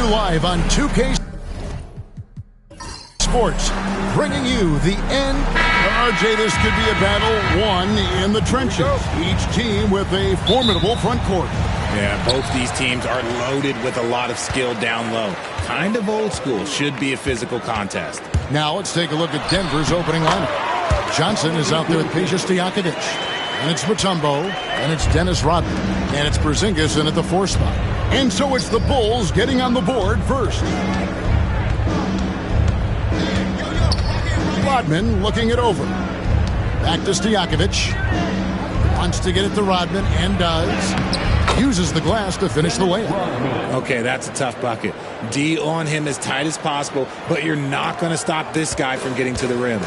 live on 2K Sports, bringing you the end. RJ, this could be a battle won in the trenches. Each team with a formidable front court. Yeah, both these teams are loaded with a lot of skill down low. Kind of old school. Should be a physical contest. Now let's take a look at Denver's opening lineup. Johnson is out there with Peja Stojakovic. And it's Mutombo. And it's Dennis Rodman. And it's Porzingis in at the 4 spot. And so it's the Bulls getting on the board first. Rodman looking it over. Back to Stojakovic. Wants to get it to Rodman and does. Uses the glass to finish the layup. Okay, that's a tough bucket. D on him as tight as possible, but you're not going to stop this guy from getting to the rim.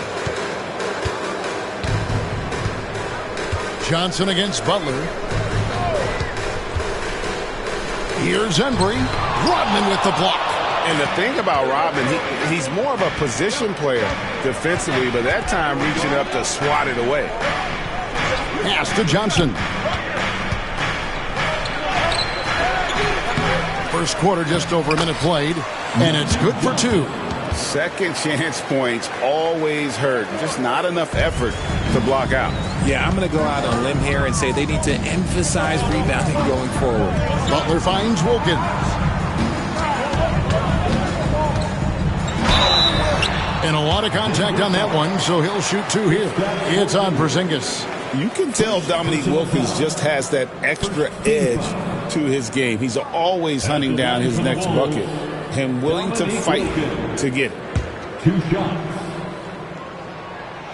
Johnson against Butler. Here's Embry. Rodman with the block. And the thing about Rodman, he's more of a position player defensively, but that time reaching up to swat it away. Pass to Johnson. First quarter, just over a minute played, and it's good for 2. Second chance points always hurt. Just not enough effort to block out. Yeah, I'm going to go out on a limb here and say they need to emphasize rebounding going forward. Butler finds Wilkins. And a lot of contact on that one, so he'll shoot 2 here. It's on Porzingis. You can tell Dominique Wilkins just has that extra edge to his game. He's always hunting down his next bucket and willing to fight to get it. 2 shots.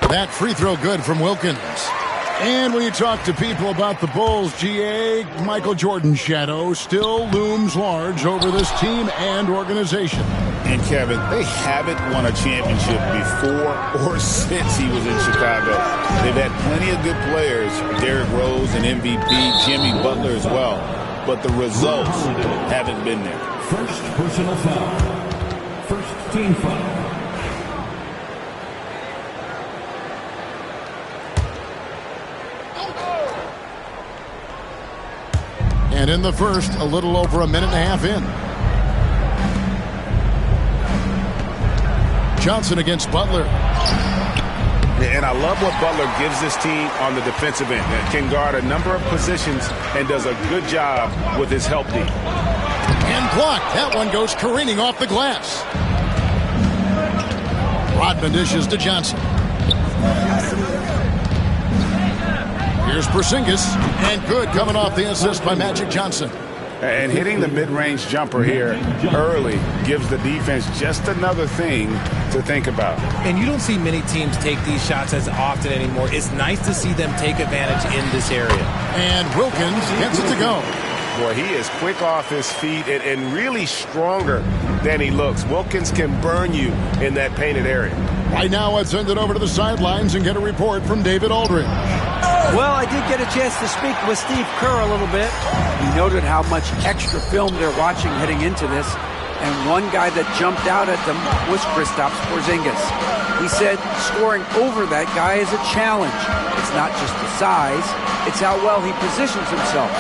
That free throw good from Wilkins. And when you talk to people about the Bulls, GA, Michael Jordan's shadow still looms large over this team and organization. And Kevin, they haven't won a championship before or since he was in Chicago. They've had plenty of good players, Derrick Rose and MVP, Jimmy Butler as well. But the results haven't been there. First personal foul. First team foul. And in the first, a little over a minute and a half in. Johnson against Butler. And I love what Butler gives this team on the defensive end. Can guard a number of positions and does a good job with his help D. And blocked. That one goes careening off the glass. Rodman dishes to Johnson. Here's Porzingis. And good coming off the assist by Magic Johnson. And hitting the mid-range jumper here early gives the defense just another thing to think about. And you don't see many teams take these shots as often anymore. It's nice to see them take advantage in this area. And Wilkins gets it to go. Boy, he is quick off his feet and really stronger than he looks. Wilkins can burn you in that painted area. Right now, let's send it over to the sidelines and get a report from David Aldridge. Well, I did get a chance to speak with Steve Kerr a little bit. He noted how much extra film they're watching heading into this. And one guy that jumped out at them was Kristaps Porzingis. He said scoring over that guy is a challenge. It's not just the size, it's how well he positions himself.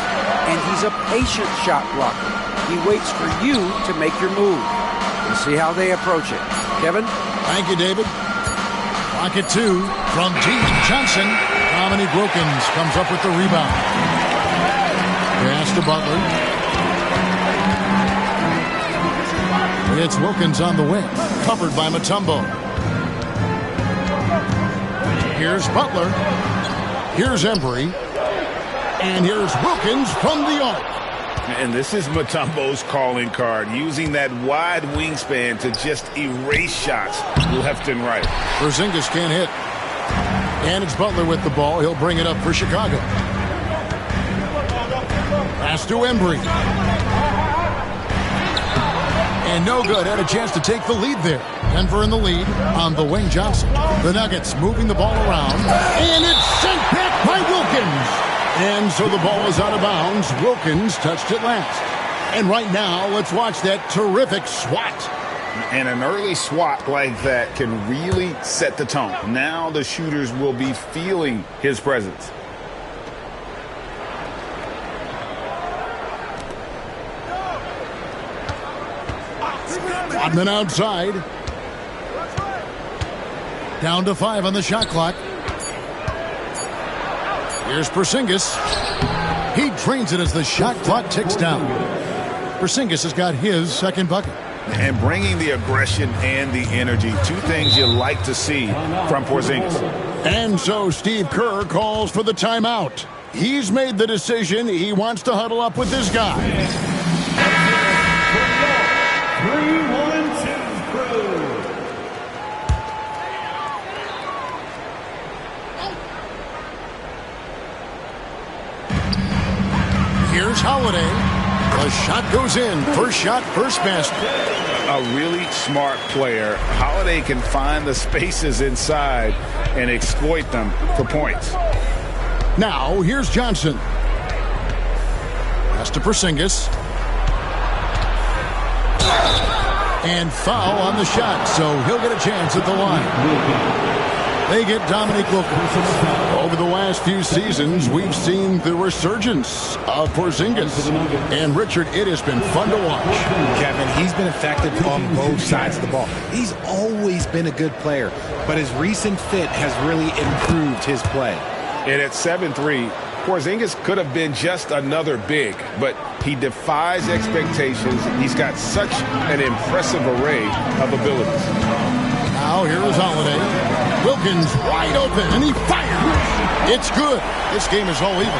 And he's a patient shot blocker. He waits for you to make your move. We'll see how they approach it. Kevin? Thank you, David. Pocket 2 from deep. Johnson. Dominique Wilkins comes up with the rebound. Pass to Butler. It's Wilkins on the wing. Covered by Mutombo. Here's Butler. Here's Embry. And here's Wilkins from the arc. And this is Mutombo's calling card, using that wide wingspan to just erase shots left and right. Porzingis can't hit. And it's Butler with the ball. He'll bring it up for Chicago. Pass to Embry. And no good. Had a chance to take the lead there. Denver in the lead on the wing. Johnson. The Nuggets moving the ball around. And it's sent back by Wilkins. And so the ball is out of bounds. Wilkins touched it last. And right now, let's watch that terrific swat. And an early swat like that can really set the tone. Now the shooters will be feeling his presence. Rodman outside. Down to 5 on the shot clock. Here's Porzingis. He drains it as the shot clock ticks down. Porzingis has got his second bucket. And bringing the aggression and the energy, two things you like to see from Porzingis. And so Steve Kerr calls for the timeout. He's made the decision. He wants to huddle up with this guy. 3-1-2 crew. Here's Holiday. The shot goes in. First shot, first basket. A really smart player. Holiday can find the spaces inside and exploit them for points. Now, here's Johnson. Pass to Porzingis. And foul on the shot, so he'll get a chance at the line. They get Dominique Wilkins. Over the last few seasons, we've seen the resurgence of Porzingis. And, Richard, it has been fun to watch. Kevin, he's been effective on both sides of the ball. He's always been a good player, but his recent fit has really improved his play. And at 7'3", Porzingis could have been just another big, but he defies expectations. He's got such an impressive array of abilities. Now here is Holiday. Wilkins wide open, and he fires. It's good. This game is all even.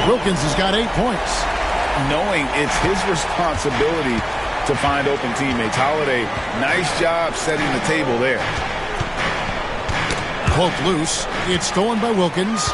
Wilkins has got 8 points. Knowing it's his responsibility to find open teammates. Holiday, nice job setting the table there. Cloak loose. It's stolen by Wilkins.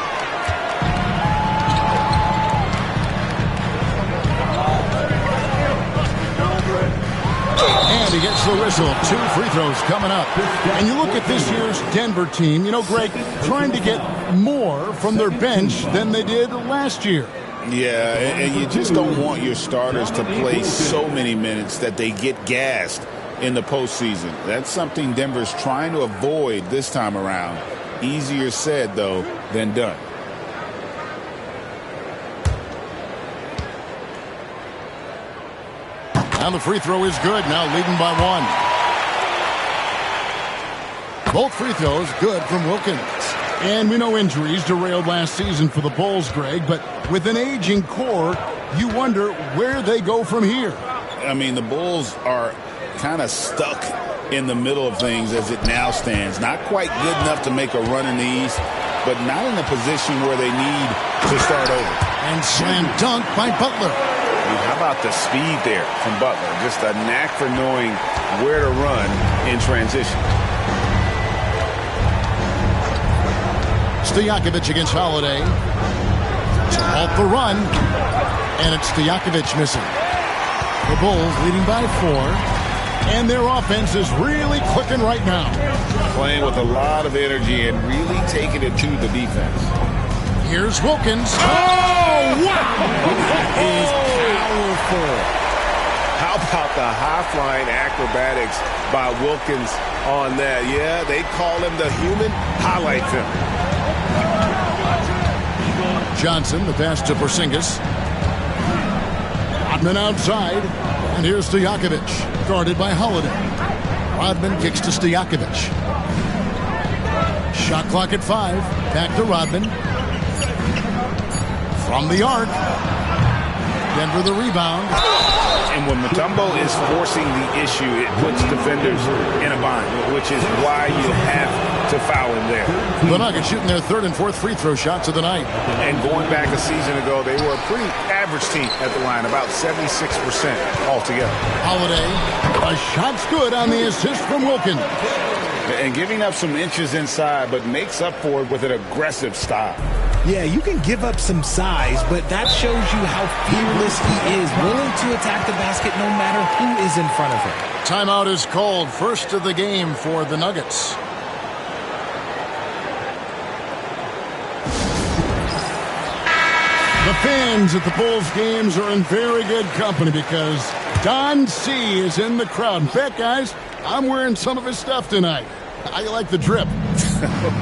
And he gets the whistle. 2 free throws coming up. And you look at this year's Denver team, you know, Greg, trying to get more from their bench than they did last year. Yeah, and you just don't want your starters to play so many minutes that they get gassed in the postseason. That's something Denver's trying to avoid this time around. Easier said, though, than done. Now the free throw is good. Now leading by 1. Both free throws good from Wilkins. And we know injuries derailed last season for the Bulls, Greg, but with an aging core, you wonder where they go from here. I mean, the Bulls are kind of stuck in the middle of things as it now stands. Not quite good enough to make a run in the East, but not in a position where they need to start over. And slam dunk by Butler. I mean, how about the speed there from Butler? Just a knack for knowing where to run in transition. Stojakovic against Holiday. To halt the run. And it's Stojakovic missing. The Bulls leading by 4. And their offense is really clicking right now. Playing with a lot of energy and really taking it to the defense. Here's Wilkins. Oh, wow! That is powerful. How about the high-flying acrobatics by Wilkins on that? Yeah, they call him the human highlight film. Johnson, the pass to Porzingis. Rodman outside. And here's Stojakovic, guarded by Holiday. Rodman kicks to Stojakovic. Shot clock at 5. Back to Rodman. From the arc. Denver the rebound. And when Mutombo is forcing the issue, it puts defenders in a bind, which is why you have to foul him there. The Nuggets shooting their 3rd and 4th free throw shots of the night. And going back a season ago, they were a pretty average team at the line, about 76% altogether. Holiday, a shot's good on the assist from Wilkins. And giving up some inches inside, but makes up for it with an aggressive style. Yeah, you can give up some size, but that shows you how fearless he is, willing to attack the basket no matter who is in front of him. Timeout is called. First of the game for the Nuggets. The fans at the Bulls games are in very good company because Don C is in the crowd. In fact, guys, I'm wearing some of his stuff tonight. How you like the drip?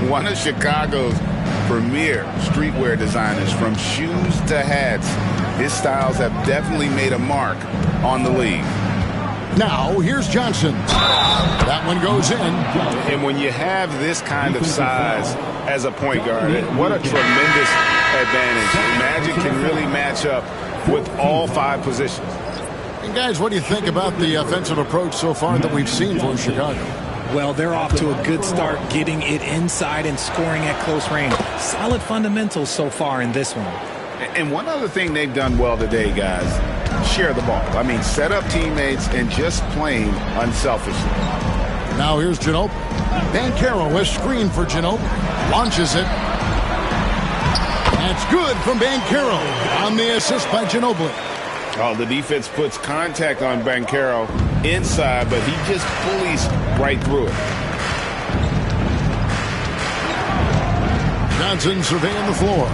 One of Chicago's premier streetwear designers, from shoes to hats. His styles have definitely made a mark on the league. Now, here's Johnson. That one goes in. And when you have this kind of size as a point guard, what a tremendous advantage. Magic can really match up with all 5 positions. And guys, what do you think about the offensive approach so far that we've seen for Chicago? Well, they're off to a good start getting it inside and scoring at close range. Solid fundamentals so far in this one. And one other thing they've done well today, guys, share the ball. I mean, set up teammates and just playing unselfishly. Now here's Ginobili. Banchero with screen for Ginobili. Launches it. That's good from Banchero on the assist by Ginobili. Oh, the defense puts contact on Banchero inside, but he just pulleys right through it. Johnson surveying the floor.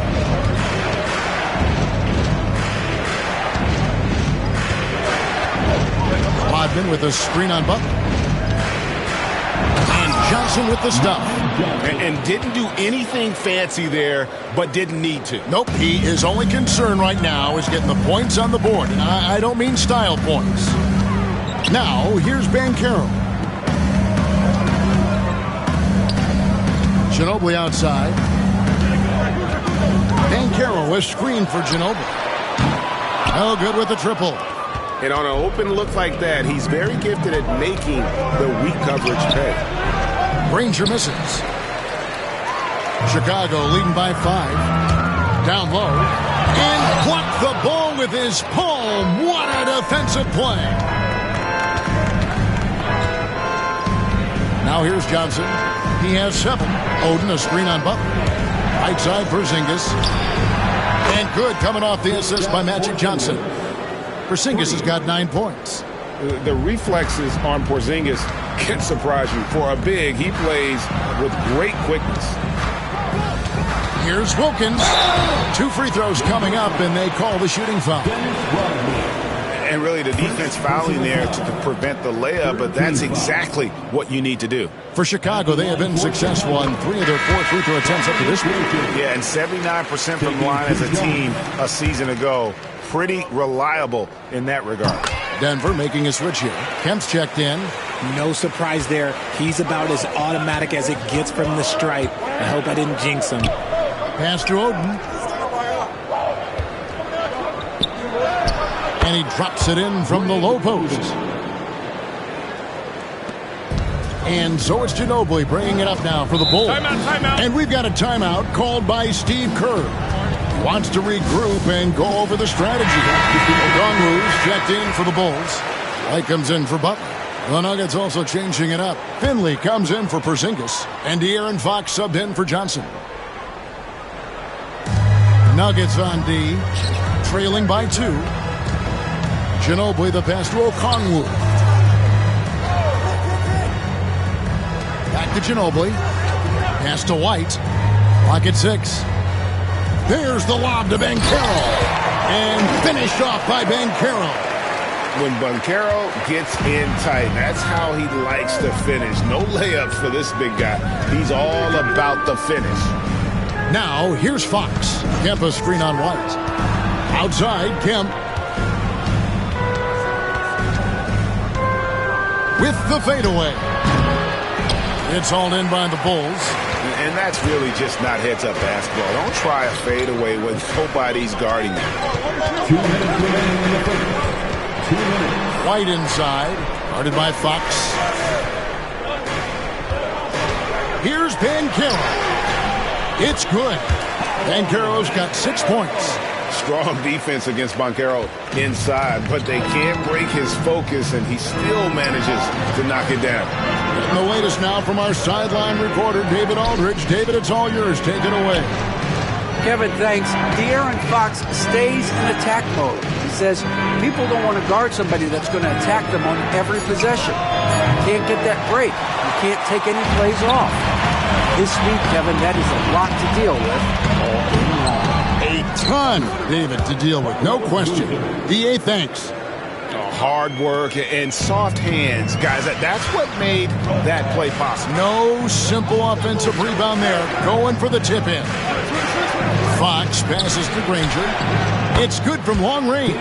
Rodman with a screen on Butler. And Johnson with the stop. And didn't do anything fancy there, but didn't need to. Nope, his only concern right now is getting the points on the board. And I don't mean style points. Now, here's Banchero. Ginobili outside. Banchero with screen for Ginobili. No good with the triple. And on an open look like that, he's very gifted at making the weak coverage pay. Granger misses. Chicago leading by 5. Down low. And blocked the ball with his palm. What a defensive play. Now here's Johnson. He has 7. Oden a screen on Butler. Right side Porzingis. And good coming off the assist by Magic Johnson. Porzingis has got 9 points. The reflexes on Porzingis can surprise you. For a big, he plays with great quickness. Here's Wilkins. 2 free throws coming up, and they call the shooting foul. And really the defense fouling there to prevent the layup, but that's exactly what you need to do. For Chicago, they have been successful on 3 of their 4 free throw attempts up to this week. Yeah, and 79% from the line as a team a season ago. Pretty reliable in that regard. Denver making a switch here. Kemp's checked in. No surprise there. He's about as automatic as it gets from the stripe. I hope I didn't jinx him. Pass to Oden. And he drops it in from the low post. And so it's Ginobili bringing it up now for the Bulls. Timeout. And we've got a timeout called by Steve Kerr. Wants to regroup and go over the strategy. Okongwu's checked in for the Bulls. White comes in for Butler. The Nuggets also changing it up. Finley comes in for Porzingis. And De'Aaron Fox subbed in for Johnson. Nuggets on D. Trailing by 2. Ginobili the pass to Okongwu. Back to Ginobili. Pass to White. Clock at 6. There's the lob to Banchero. And finished off by Banchero. When Banchero gets in tight, that's how he likes to finish. No layups for this big guy. He's all about the finish. Now, here's Fox. Kemp a screen on White. Outside, Kemp. With the fadeaway. It's hauled in by the Bulls. And that's really just not heads-up basketball. Don't try a fadeaway when nobody's guarding you. 2 minutes remaining in the first. 2 minutes. White inside, guarded by Fox. Here's Banchero. It's good. Banchero's got 6 points. Strong defense against Banchero inside, but they can't break his focus, and he still manages to knock it down. And the latest now from our sideline reporter, David Aldridge. David, it's all yours. Take it away. Kevin, thanks. De'Aaron Fox stays in attack mode. He says people don't want to guard somebody that's going to attack them on every possession. You can't get that break. You can't take any plays off. This week, Kevin, that is a lot to deal with all game long. A ton, David, to deal with. No question. DA, thanks. Hard work and soft hands, guys. That's what made that play possible. No simple offensive rebound there. Going for the tip in. Fox passes to Granger. It's good from long range.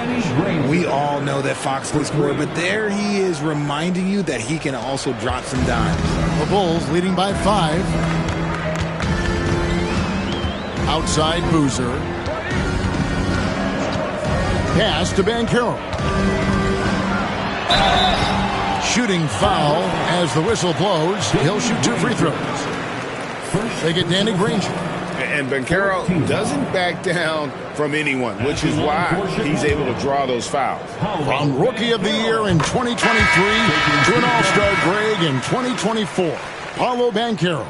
We all know that Fox can score, but there he is reminding you that he can also drop some dimes. The Bulls leading by 5. Outside Boozer. Pass to Banchero. Shooting foul as the whistle blows. He'll shoot 2 free throws. They get Danny Granger. And Banchero doesn't back down from anyone, which is why he's able to draw those fouls. From Rookie of the Year in 2023 to an All-Star Greg in 2024, Paolo Banchero.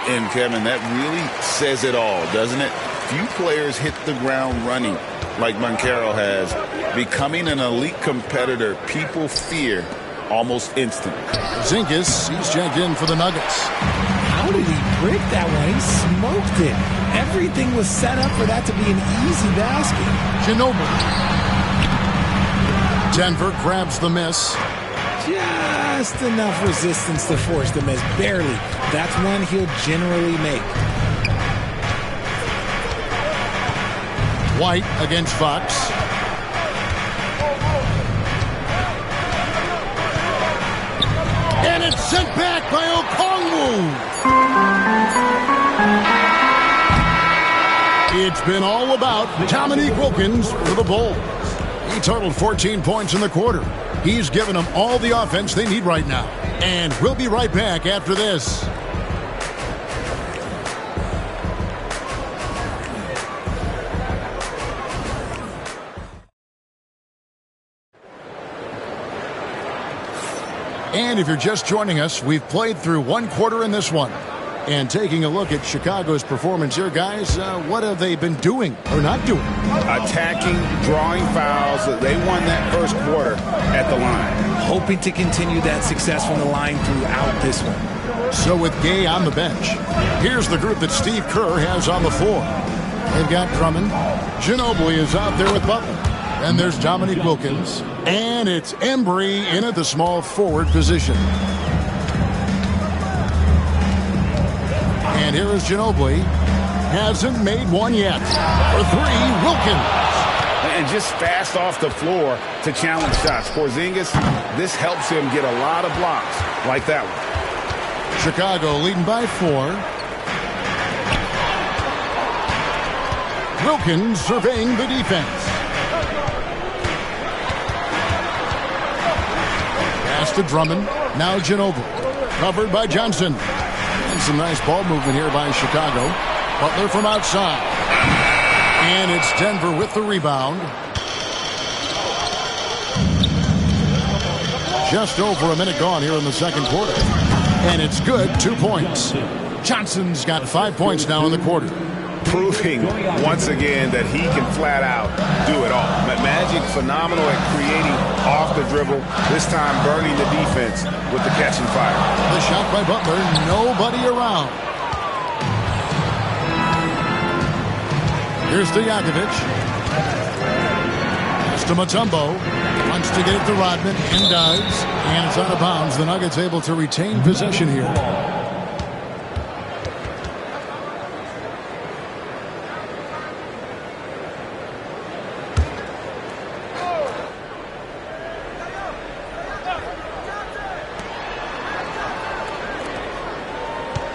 And, Kevin, that really says it all, doesn't it? Few players hit the ground running like Banchero has. Becoming an elite competitor, people fear almost instantly. Zinkis, he's checked in for the Nuggets. How did he break that one? He smoked it. Everything was set up for that to be an easy basket. Ginobili. Denver grabs the miss. Just enough resistance to force the miss. Barely. That's one he'll generally make. White against Fox. And it's sent back by Okongwu. It's been all about Dominique Wilkins for the Bulls. He totaled 14 points in the quarter. He's given them all the offense they need right now. And we'll be right back after this. And if you're just joining us, we've played through one quarter in this one. And taking a look at Chicago's performance here, guys, what have they been doing or not doing? Attacking, drawing fouls. They won that first quarter at the line. Hoping to continue that success from the line throughout this one. So with Gay on the bench, here's the group that Steve Kerr has on the floor. They've got Drummond. Ginobili is out there with Butler. And there's Dominique Wilkins. And it's Embry in at the small forward position. And here is Ginobili. Hasn't made one yet. For 3, Wilkins. And just fast off the floor to challenge shots. Porzingis, this helps him get a lot of blocks like that one. Chicago leading by 4. Wilkins surveying the defense. Pass to Drummond. Now Ginobili. Covered by Johnson. And some nice ball movement here by Chicago. Butler from outside. And it's Denver with the rebound. Just over a minute gone here in the second quarter. And it's good, 2 points. Johnson's got 5 points now in the quarter. Proving once again that he can flat out do it all. Magic phenomenal at creating off the dribble, this time burning the defense with the catch and fire. The shot by Butler, nobody around. Here's to Yakovich. Pass to Mutombo. Wants to get it to Rodman and does. And it's out of bounds. The Nuggets able to retain possession here.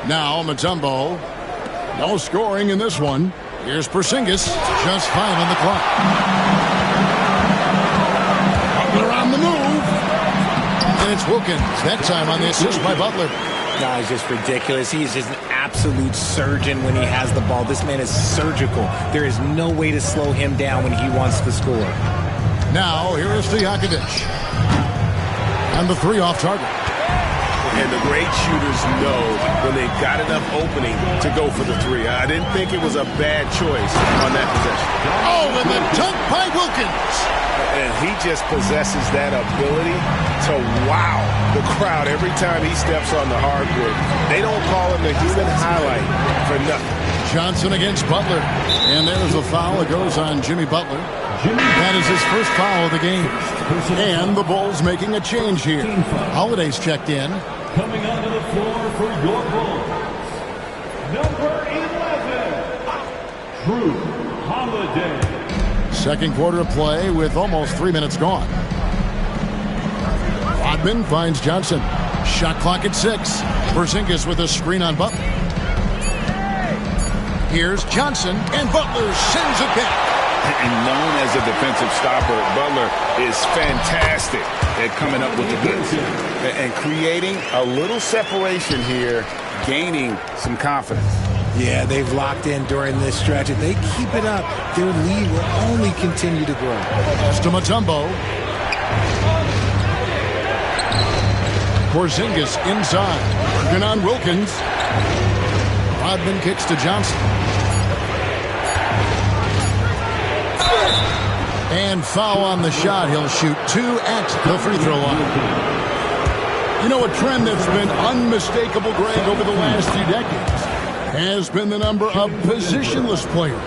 Now Mutombo. No scoring in this one. Here's Porzingis. Just 5 on the clock. Butler on the move. And it's Wilkins. That time on the assist by Butler. Guy's just ridiculous. He is just an absolute surgeon when he has the ball. This man is surgical. There is no way to slow him down when he wants to score. Now here is Yakovich. And the 3 off target. And the great shooters know when they've got enough opening to go for the 3. I didn't think it was a bad choice on that possession. Oh, and the dunk by Wilkins. And he just possesses that ability to wow the crowd every time he steps on the hardwood. They don't call him the human highlight for nothing. Johnson against Butler. And there's a foul. It goes on Jimmy Butler. That is his first foul of the game. And the Bulls making a change here. Holiday's checked in. Coming onto the floor for your Bulls, number 11, Drew Second quarter of play with almost 3 minutes gone. Rodman finds Johnson. Shot clock at 6. Porzingis with a screen on Butler. Here's Johnson, and Butler sends it back. And known as a defensive stopper, Butler is fantastic at coming up with the goods and creating a little separation here, gaining some confidence. Yeah, they've locked in during this stretch. If they keep it up, their lead will only continue to grow. Pass to Mutombo. Porzingis inside. Working on Wilkins. Rodman kicks to Johnson. And foul on the shot. He'll shoot 2 at the free throw line. You know, a trend that's been unmistakable, Greg, over the last few decades has been the number of positionless players.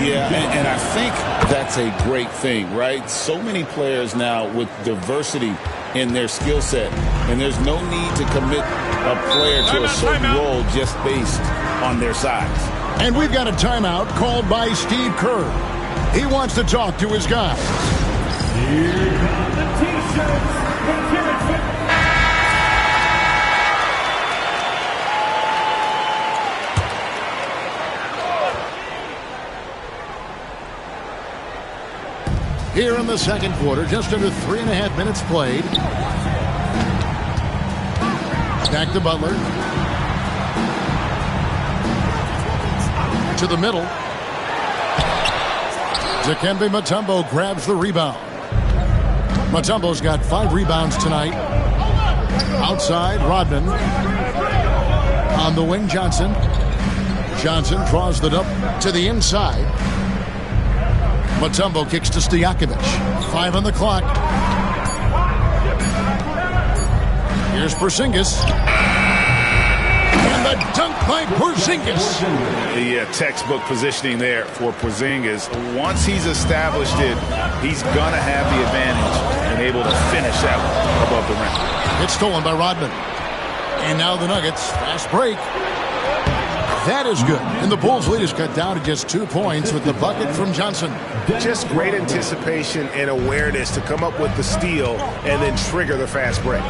Yeah, and I think that's a great thing, right? So many players now with diversity in their skill set, and there's no need to commit a player to a certain role just based on their size. And we've got a timeout called by Steve Kerr. He wants to talk to his guys. Here come the T-shirts. Here in the second quarter, just under 3.5 minutes played. Back to Butler. To the middle. Dikembe Mutombo grabs the rebound. Mutombo's got 5 rebounds tonight. Outside, Rodman. On the wing, Johnson. Johnson draws the up to the inside. Mutombo kicks to Stojakovic. 5 on the clock. Here's Porzingis. And the dunk by Porzingis. Yeah, textbook positioning there for Porzingis. Once he's established it, he's going to have the advantage and able to finish that one above the rim. It's stolen by Rodman. And now the Nuggets. Fast break. That is good. And the Bulls' lead is cut down to just 2 points with the bucket from Johnson. Just great anticipation and awareness to come up with the steal and then trigger the fast break.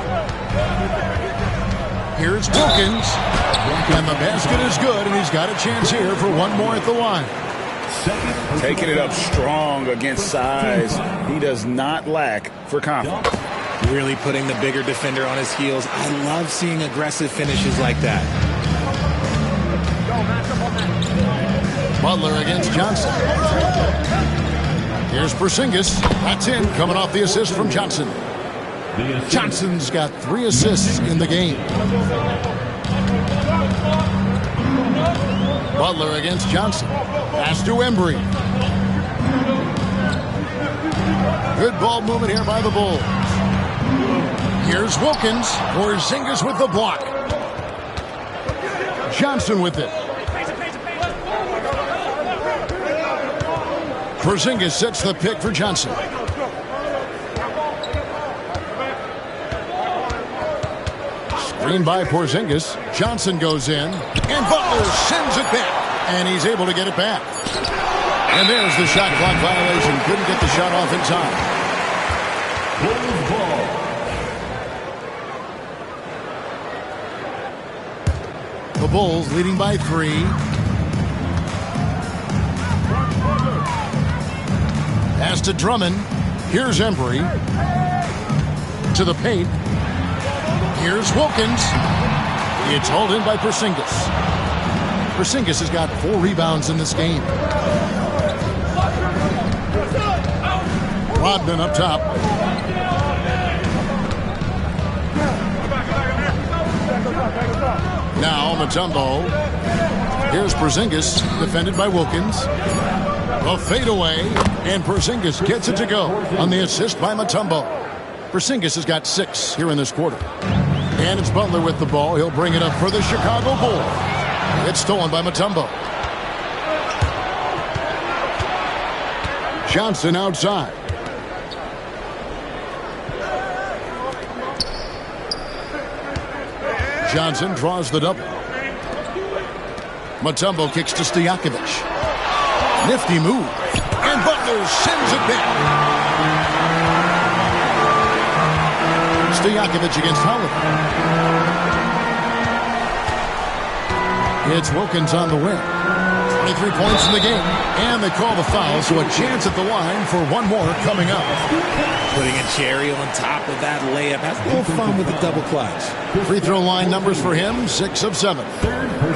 Here's Wilkins. And the basket is good, and he's got a chance here for one more at the line. Taking it up strong against size. He does not lack for confidence. Really putting the bigger defender on his heels. I love seeing aggressive finishes like that. Butler against Johnson. Here's Porzingis. That's in, coming off the assist from Johnson. Johnson's got 3 assists in the game. Butler against Johnson. Pass to Embry. Good ball movement here by the Bulls. Here's Wilkins. Porzingis with the block. Johnson with it. Porzingis sets the pick for Johnson. Screen by Porzingis. Johnson goes in. And Butler sends it back. And he's able to get it back. And there's the shot clock violation. Couldn't get the shot off in time. The Bulls leading by 3. Pass to Drummond. Here's Embry. To the paint. Here's Wilkins. It's hauled in by Porzingis. Porzingis has got 4 rebounds in this game. Rodman up top. Now Mutombo. Here's Porzingis, defended by Wilkins. A fadeaway, and Porzingis gets it to go on the assist by Mutombo. Porzingis has got 6 here in this quarter. And it's Butler with the ball. He'll bring it up for the Chicago Bulls. It's stolen by Mutombo. Johnson outside. Johnson draws the double. Mutombo kicks to Stojakovic. Nifty move. And Butler Weathers sends it back. Stojakovic against Holiday. It's Wilkins on the wing. 23 points in the game. And they call the foul, so a chance at the line for one more coming up. Putting a cherry on top of that layup. Has a little fun with the double clutch. Free throw line numbers for him, 6 of 7.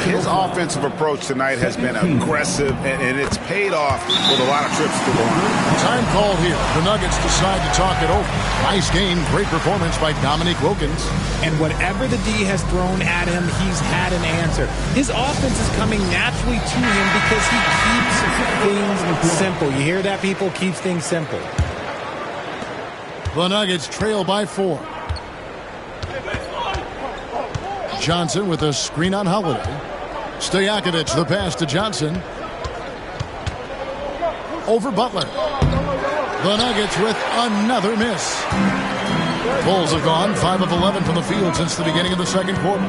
His offensive approach tonight has been aggressive, and it's paid off with a lot of trips to the line. Time called here. The Nuggets decide to talk it over. Nice game, great performance by Dominique Wilkins. And whatever the D has thrown at him, he's had an answer. His offense is coming naturally to him because he keeps things simple. You hear that, people? Keeps things simple. The Nuggets trail by 4. Johnson with a screen on Holiday. Stojakovic, the pass to Johnson. Over Butler. The Nuggets with another miss. Bulls have gone 5 of 11 from the field since the beginning of the second quarter.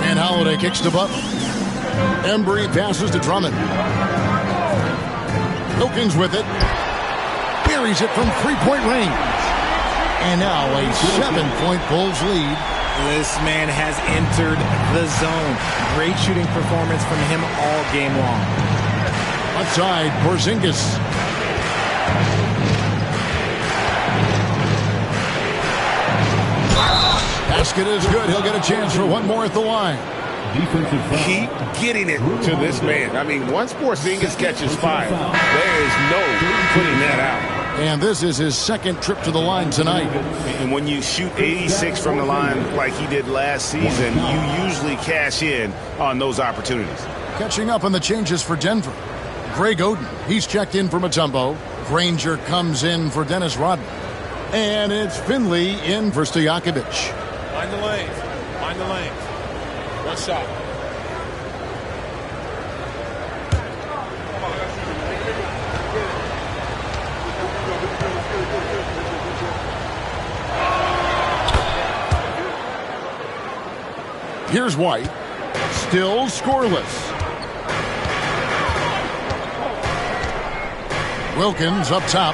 And Holiday kicks to Butler. Embry passes to Drummond. Wilkins with it. Buries it from three-point range. And now a 7-point Bulls lead. This man has entered the zone. Great shooting performance from him all game long. Outside, Porzingis. Basket is good. He'll get a chance for one more at the line. Keep getting it to this man. I mean, once Porzingis catches fire, there is no putting that out. And this is his second trip to the line tonight. And when you shoot 86 from the line like he did last season, you usually cash in on those opportunities. Catching up on the changes for Denver. Greg Oden, he's checked in for Mutombo. Granger comes in for Dennis Rodman. And it's Finley in for Stojakovic. Mind the lanes. Mind the lanes. One shot. Here's White. Still scoreless. Wilkins up top.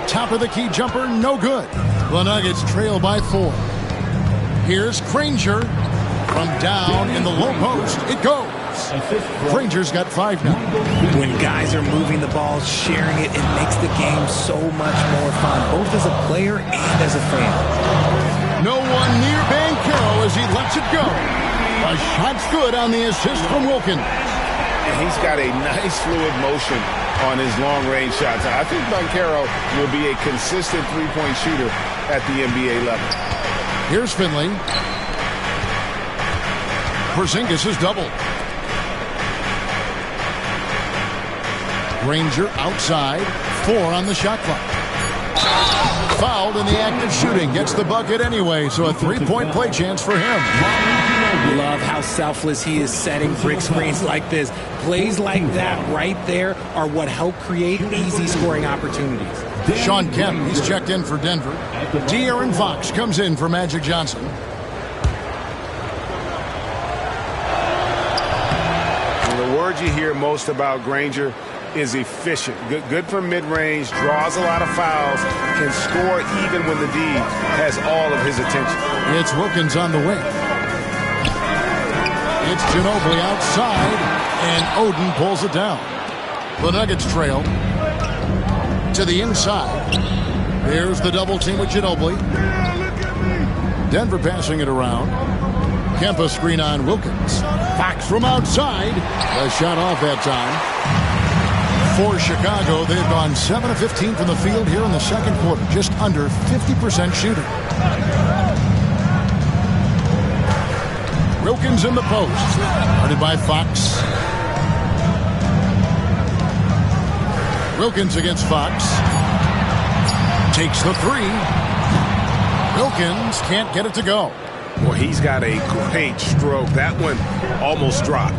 Top of the key jumper, no good. The Nuggets trail by 4. Here's Granger from down in the low post. It goes. Granger's got 5 now. When guys are moving the ball, sharing it, it makes the game so much more fun, both as a player and as a fan. No one near Banchero as he lets it go. A shot's good on the assist from Wilkins. And he's got a nice fluid motion on his long-range shots. I think Banchero will be a consistent three-point shooter at the NBA level. Here's Finley. Porzingis is doubled. Granger outside. 4 on the shot clock. Fouled in the act of shooting. Gets the bucket anyway, so a 3-point play chance for him. Love how selfless he is setting brick screens like this. Plays like that right there are what help create easy scoring opportunities. Sean Kemp, he's checked in for Denver. De'Aaron Fox comes in for Magic Johnson. And the word you hear most about Granger is efficient. Good from mid-range, draws a lot of fouls, can score even when the D has all of his attention. It's Wilkins on the wing. It's Ginobili outside, and Oden pulls it down. The Nuggets trail to the inside. There's the double team with Ginobili. Denver passing it around. Kempa screen on Wilkins. Fox from outside. A shot off that time. For Chicago, they've gone 7 of 15 from the field here in the second quarter. Just under 50% shooting. Wilkins in the post. Guarded by Fox. Wilkins against Fox. Takes the 3. Wilkins can't get it to go. Well, he's got a great stroke. That one almost dropped.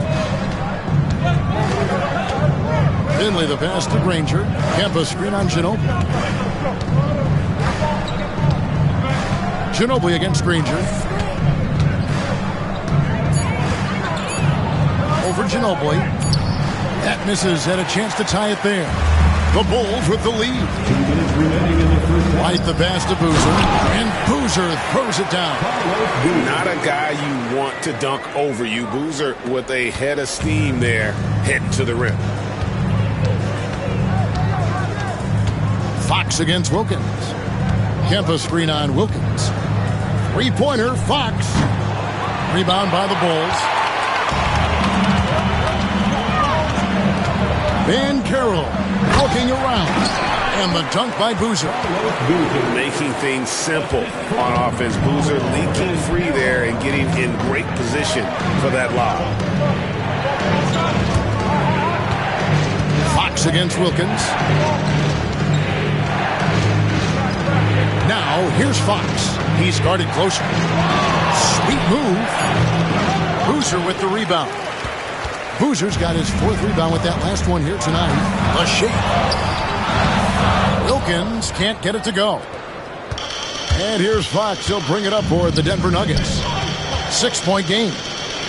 Finley the pass to Granger. Kempa screen on Ginobili. Ginobili against Granger. Over Ginobili. That misses, had a chance to tie it there. The Bulls with the lead. 2 minutes remaining in the first half. Right the pass to Boozer, and Boozer throws it down. Not a guy you want to dunk over you. Boozer with a head of steam there, heading to the rim. Fox against Wilkins. Kemp a screen on Wilkins. Three-pointer, Fox. Rebound by the Bulls. Van Carroll looking around. And the dunk by Boozer. Making things simple on offense. Boozer leaking free there and getting in great position for that lob. Fox against Wilkins. Now, here's Fox. He's guarded closer. Sweet move. Boozer with the rebound. Boozer's got his 4th rebound with that last one here tonight. A shake. Wilkins can't get it to go. And here's Fox. He'll bring it up for the Denver Nuggets. 6-point game.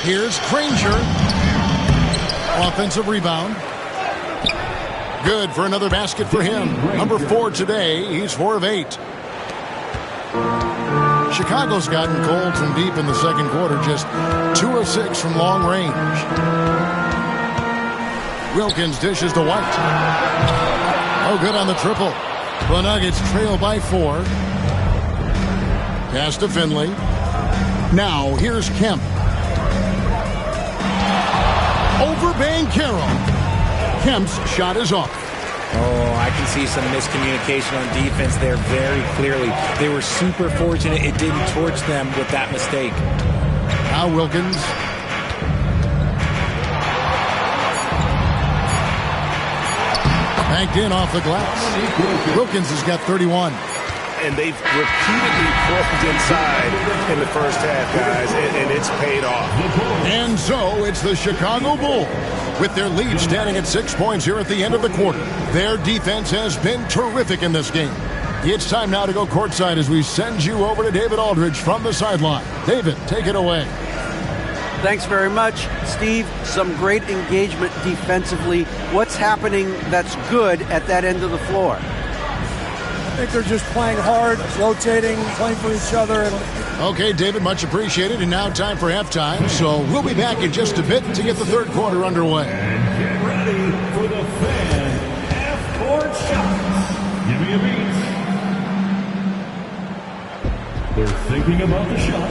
Here's Granger. Offensive rebound. Good for another basket for him. Number 4 today. He's 4 of 8. Chicago's gotten cold from deep in the second quarter. Just 2 of 6 from long range. Wilkins dishes to White. Oh, good on the triple. The Nuggets trail by 4. Pass to Finley. Now, here's Kemp. Over Van Carroll. Kemp's shot is off. Oh, I can see some miscommunication on defense there very clearly. They were super fortunate it didn't torch them with that mistake. Now Wilkins. Banked in off the glass. Wilkins has got 31. And they've repeatedly poked inside in the first half, guys, and it's paid off. And so it's the Chicago Bulls with their lead standing at 6 points here at the end of the quarter. Their defense has been terrific in this game. It's time now to go courtside as we send you over to David Aldridge from the sideline. David, take it away. Thanks very much, Steve. Some great engagement defensively. What's happening that's good at that end of the floor? I think they're just playing hard, rotating, playing for each other. Okay, David, much appreciated. And now time for halftime. So we'll be back in just a bit to get the third quarter underway. And get ready for the fan half-court shots. Give me a beat. They're thinking about the shot.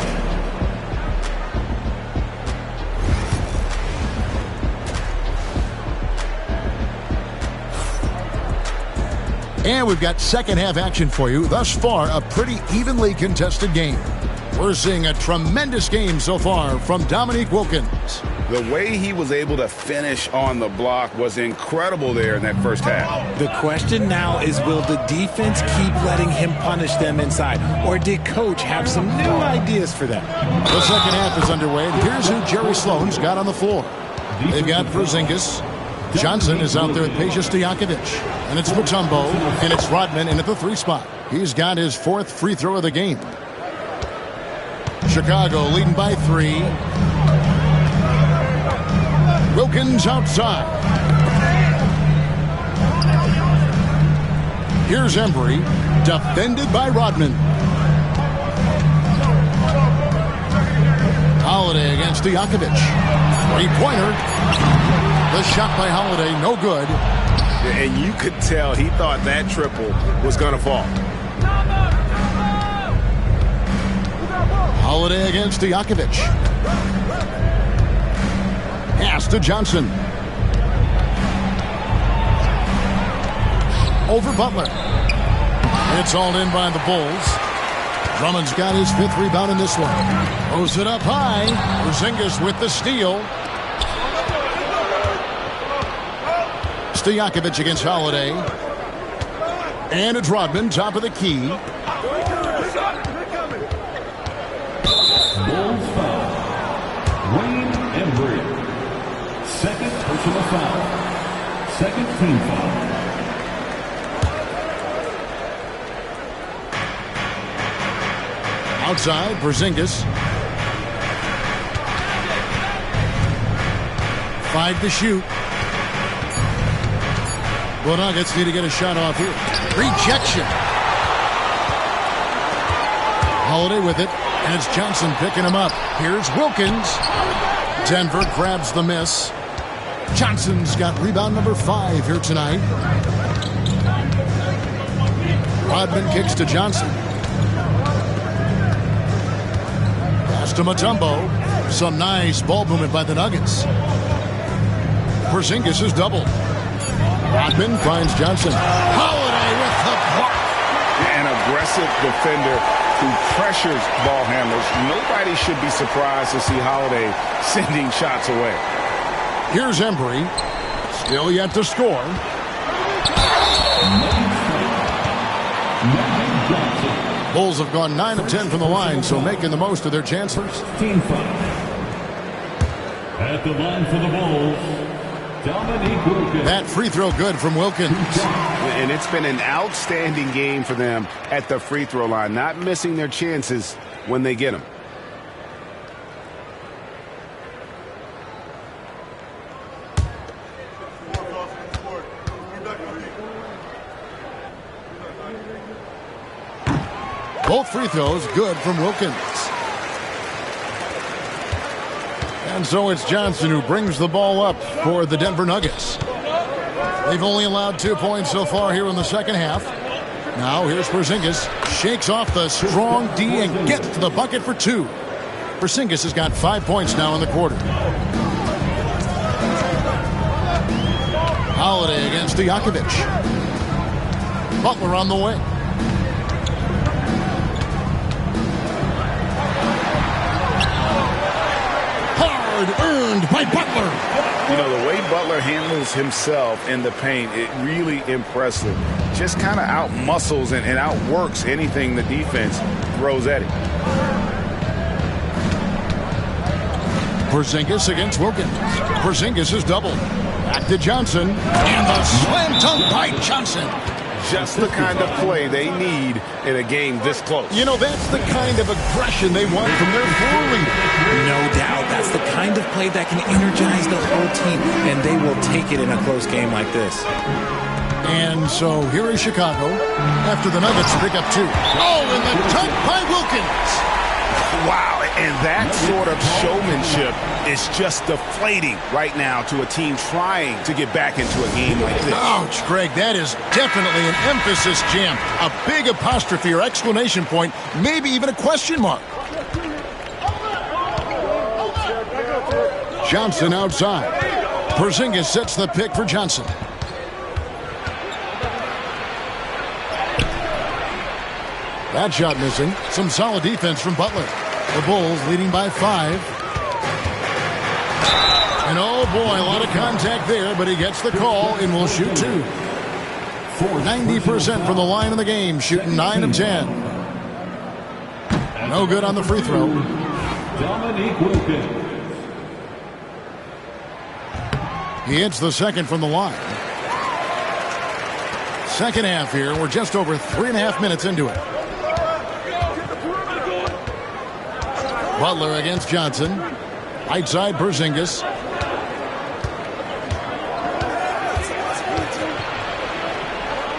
And we've got second half action for you. Thus far, a pretty evenly contested game. We're seeing a tremendous game so far from Dominique Wilkins. The way he was able to finish on the block was incredible there in that first half. The question now is, will the defense keep letting him punish them inside? Or did Coach have some new ideas for them? The second half is underway, and here's who Jerry Sloan's got on the floor. They've got Porzingis. Johnson is out there with Peja Stojakovic. And it's Mutombo, and it's Rodman in at the 3 spot. He's got his 4th free throw of the game. Chicago leading by 3. Wilkins outside. Here's Embry, defended by Rodman. Holiday against Stojakovic. 3-pointer. The shot by Holiday, no good. And you could tell he thought that triple was going to fall. Holiday against Stojakovic. Pass to Johnson. Over Butler. It's all in by the Bulls. Drummond's got his 5th rebound in this one. Throws it up high. Porzingis with the steal. Stojakovic against Holiday. And it's Rodman, top of the key. Bulls foul. Wayne Embry. Second personal foul. Second team foul. Outside, Porzingis. 5 to shoot. The Nuggets need to get a shot off here. Rejection. Holiday with it, and it's Johnson picking him up. Here's Wilkins. Denver grabs the miss. Johnson's got rebound number 5 here tonight. Rodman kicks to Johnson. Pass to Mutombo. Some nice ball movement by the Nuggets. Porzingis is doubled. Rodman finds Johnson. Holiday with the block. An aggressive defender who pressures ball handlers. Nobody should be surprised to see Holiday sending shots away. Here's Embry. Still yet to score. Bulls have gone 9 of 10 from the line, so making the most of their chances. Team foul. At the line for the Bulls, Dominique Wilkins. That free throw good from Wilkins. And it's been an outstanding game for them at the free throw line, not missing their chances when they get them. Both free throws good from Wilkins. And so it's Johnson who brings the ball up for the Denver Nuggets. They've only allowed 2 points so far here in the second half. Now here's Porzingis. Shakes off the strong D and gets to the bucket for 2. Porzingis has got 5 points now in the quarter. Holiday against Stojakovic. Butler on the wing. Earned by Butler. You know, the way Butler handles himself in the paint, it really impressive. Just kind of out-muscles and outworks anything the defense throws at him. Porzingis against Wilkins. Porzingis is doubled. Back to Johnson. And the slam dunk by Johnson. Just the kind of play they need in a game this close. You know, that's the kind of aggression they want from their floor leader. No doubt. That's the kind of play that can energize the whole team, and they will take it in a close game like this. And so here is Chicago after the Nuggets pick up 2. Oh, and the dunk by Wilkins. Wow, and that sort of showmanship is just deflating right now to a team trying to get back into a game like this. Ouch, Greg, that is definitely an emphasis jam. A big apostrophe or exclamation point, maybe even a question mark. Johnson outside. Porzingis sets the pick for Johnson. That shot missing. Some solid defense from Butler. The Bulls leading by 5. And oh boy, a lot of contact there, but he gets the call and will shoot 2. 90% from the line in the game, shooting 9 of 10. No good on the free throw. Dominique Wilkins. He hits the second from the line. Second half here. We're just over 3.5 minutes into it. Butler against Johnson. Right side, Porzingis.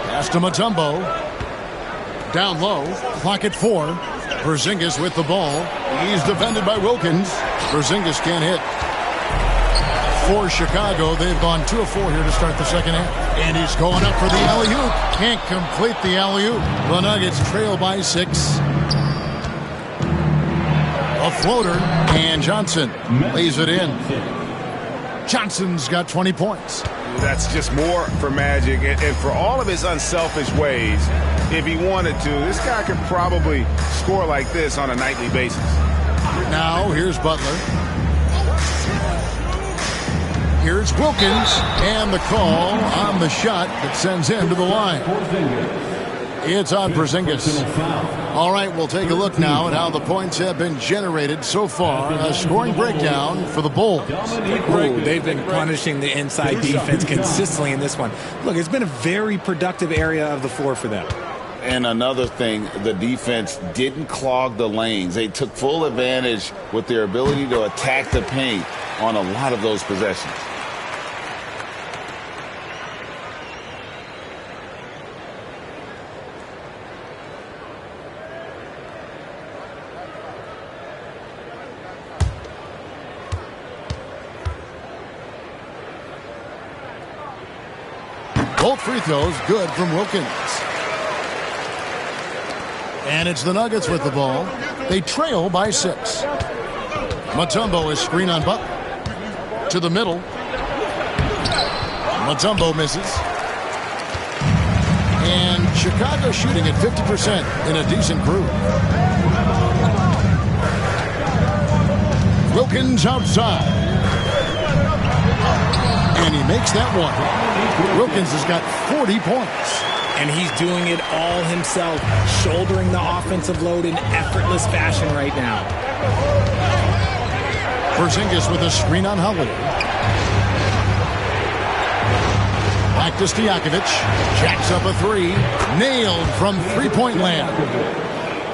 Pass to Mutombo. Down low. Clock at 4. Porzingis with the ball. He's defended by Wilkins. Porzingis can't hit. For Chicago, they've gone 2 of 4 here to start the second half. And he's going up for the alley-oop. Can't complete the alley-oop. The Nuggets trail by 6. A floater, and Johnson lays it in. Johnson's got 20 points. That's just more for Magic, and for all of his unselfish ways, if he wanted to, this guy could probably score like this on a nightly basis. Now, here's Butler. Here's Wilkins, and the call on the shot that sends him to the line. It's on Porzingis. All right, we'll take a look now at how the points have been generated so far. A scoring breakdown for the Bulls. Ooh, they've been punishing the inside defense consistently in this one. Look, it's been a very productive area of the floor for them. And another thing, the defense didn't clog the lanes. They took full advantage with their ability to attack the paint on a lot of those possessions. Both free throws good from Wilkins. And it's the Nuggets with the ball. They trail by 6. Mutombo is screen on Butler. To the middle. Mutombo misses. And Chicago shooting at 50% in a decent group. Wilkins outside. And he makes that one. Wilkins has got 40 points. And he's doing it all himself, shouldering the offensive load in effortless fashion right now. Porzingis with a screen on Holiday. Back to Stojakovic. Jacks up a 3. Nailed from three-point land.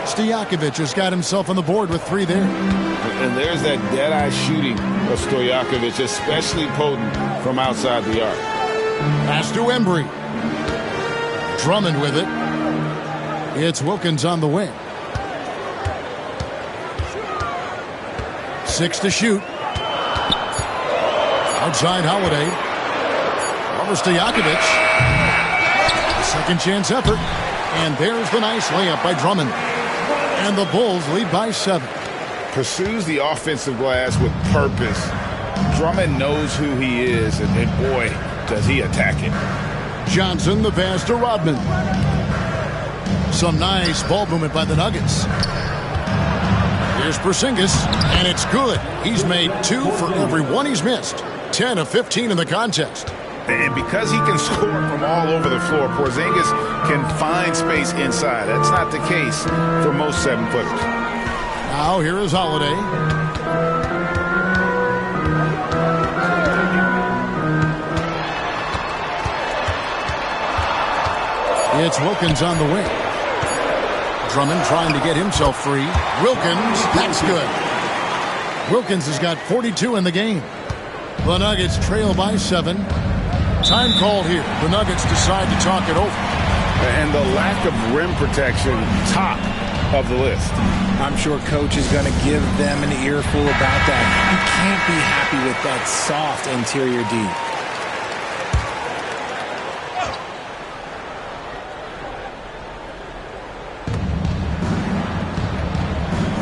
Stojakovic has got himself on the board with 3 there. And there's that dead-eye shooting of Stojakovic, especially potent from outside the arc. Pass to Embry. Drummond with it. It's Wilkins on the wing. 6 to shoot. Outside Holiday. Over Stojakovic. Second chance effort. And there's the nice layup by Drummond. And the Bulls lead by 7. Pursues the offensive glass with purpose. Drummond knows who he is, and boy, does he attack it. Johnson, the pass to Rodman. Some nice ball movement by the Nuggets. Here's Porzingis, and it's good. He's made 2 for every one he's missed. 10 of 15 in the contest. And because he can score from all over the floor, Porzingis can find space inside. That's not the case for most 7-footers. Now here is Holiday. It's Wilkins on the wing. Drummond trying to get himself free. Wilkins, that's good. Wilkins has got 42 in the game. The Nuggets trail by 7. Time called here. The Nuggets decide to talk it over. And the lack of rim protection, top of the list. I'm sure coach is going to give them an earful about that. You can't be happy with that soft interior D.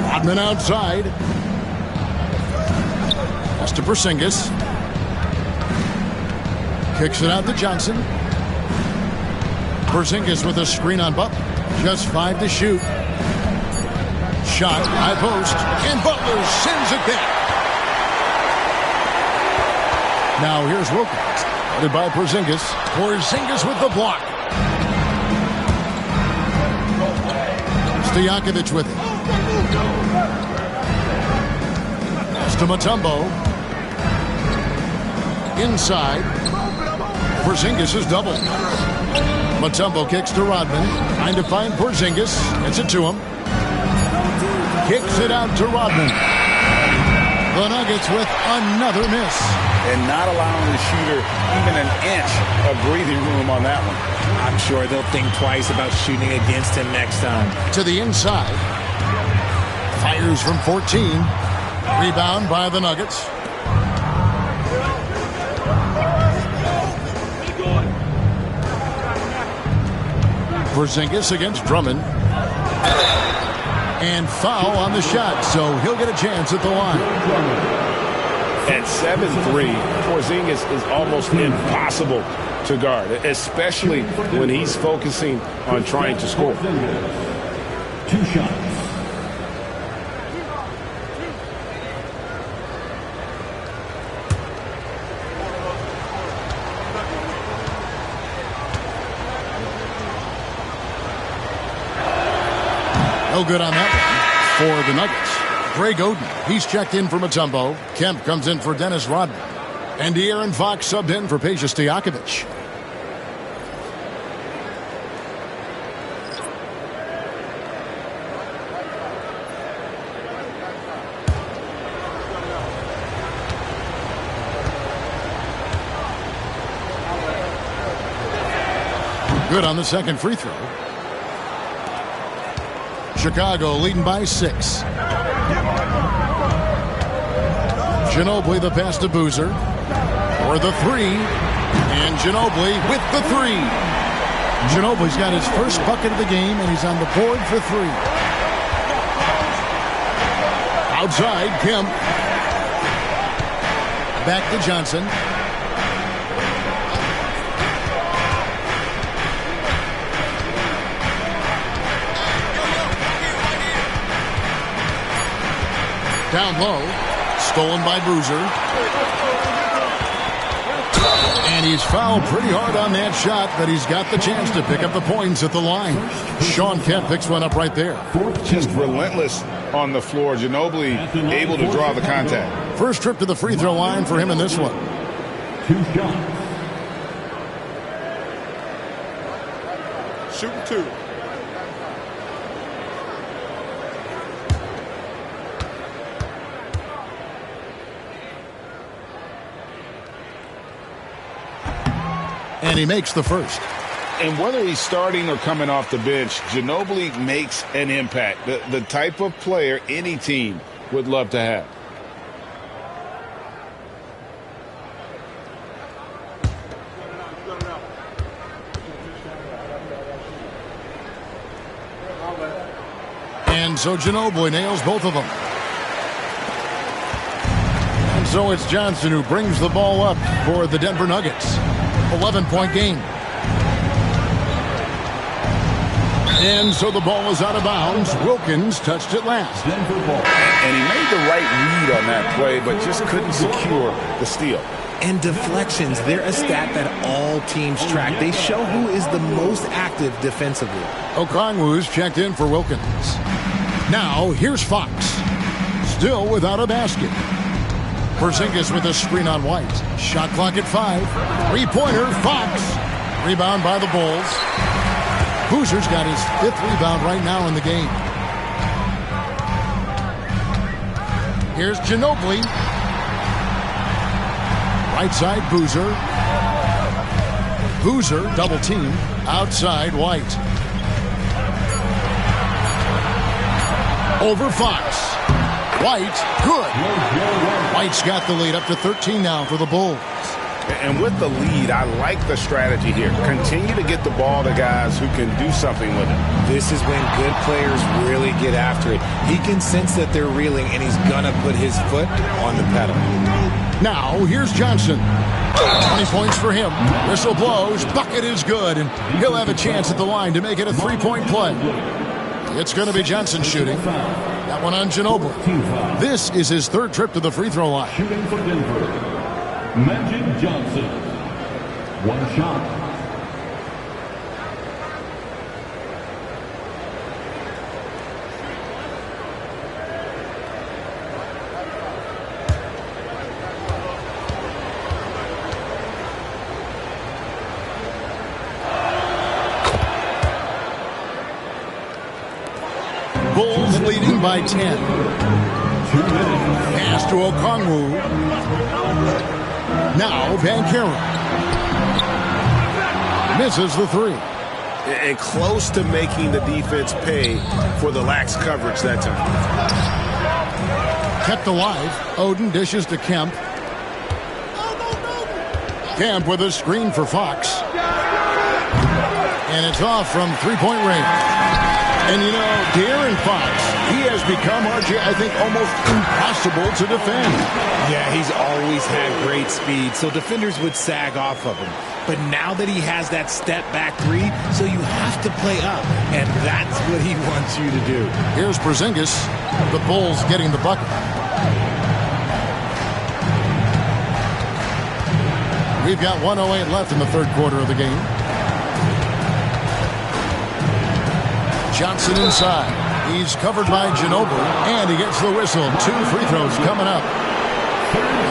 Rodman outside. Pass to Porzingis. Kicks it out to Johnson. Porzingis with a screen on Butler. Just 5 to shoot. Shot, high post, and Butler sends it back. Now here's Wilkins. Headed by Porzingis. Porzingis with the block. Stojakovic with it. Pass to Mutombo. Inside. Porzingis is doubled. Mutombo kicks to Rodman. Trying to find Porzingis. Gets it to him. Kicks it out to Rodman. The Nuggets with another miss. And not allowing the shooter even an inch of breathing room on that one. I'm sure they'll think twice about shooting against him next time. To the inside. Fires from 14. Rebound by the Nuggets. Porzingis against Drummond. And foul on the shot, so he'll get a chance at the line. At 7'3", Porzingis is almost impossible to guard, especially when he's focusing on trying to score. 2 shots. No good on that one for the Nuggets. Greg Oden, he's checked in for Mutombo. Kemp comes in for Dennis Rodman. And De'Aaron Fox subbed in for Peja Stojakovic. Good on the second free throw. Chicago leading by 6. Ginobili the pass to Boozer. For the 3. And Ginobili with the three. Ginobili's got his first bucket of the game, and he's on the board for three. Outside, Kemp. Back to Johnson. Down low. Stolen by Boozer. And he's fouled pretty hard on that shot, but he's got the chance to pick up the points at the line. Sean Kemp picks one up right there. Just relentless on the floor. Ginobili able to draw the contact. First trip to the free throw line for him in this one. 2 shots. Shooting 2. And he makes the first. And whether he's starting or coming off the bench, Ginobili makes an impact. The type of player any team would love to have. And so Ginobili nails both of them. And so it's Johnson who brings the ball up for the Denver Nuggets. 11-point game. And so the ball is out of bounds. Wilkins touched it last. And he made the right read on that play, but just couldn't secure the steal. And deflections, they're a stat that all teams track. They show who is the most active defensively. Okongwu's checked in for Wilkins. Now, here's Fox. Still without a basket. Porzingis with a screen on White. Shot clock at 5. Three-pointer, Fox. Rebound by the Bulls. Boozer's got his 5th rebound right now in the game. Here's Ginobili. Right side, Boozer. Boozer, double team. Outside, White. Over Fox. White, good. White's got the lead up to 13 now for the Bulls. And with the lead, I like the strategy here. Continue to get the ball to guys who can do something with it. This is when good players really get after it. He can sense that they're reeling, and he's going to put his foot on the pedal. Now, here's Johnson. 20 points for him. Whistle blows. Bucket is good, and he'll have a chance at the line to make it a 3-point play. It's going to be Johnson shooting. That one on Ginobili. This is his 3rd trip to the free throw line. Shooting for Denver, Magic Johnson. 1 shot. Bulls leading by 10. Pass to Okongwu. Now Banchero. Misses the 3. And close to making the defense pay for the lax coverage that time. Kept alive. Oden dishes to Kemp. Kemp with a screen for Fox. And it's off from 3-point range. And, you know, De'Aaron Fox, he has become, RJ, I think, almost impossible to defend. Yeah, he's always had great speed, so defenders would sag off of him. But now that he has that step-back 3, so you have to play up, and that's what he wants you to do. Here's Porzingis. The Bulls getting the bucket. We've got 1:08 left in the 3rd quarter of the game. Johnson inside. He's covered by Ginobili, and he gets the whistle. 2 free throws coming up.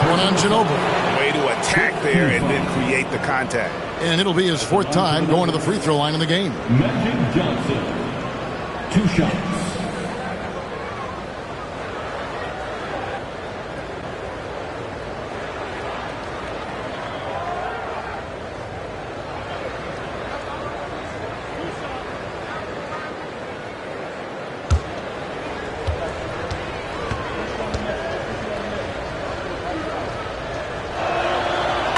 One on Ginobili. Way to attack there and then create the contact. And it'll be his 4th time going to the free throw line in the game. Magic Johnson. 2 shots.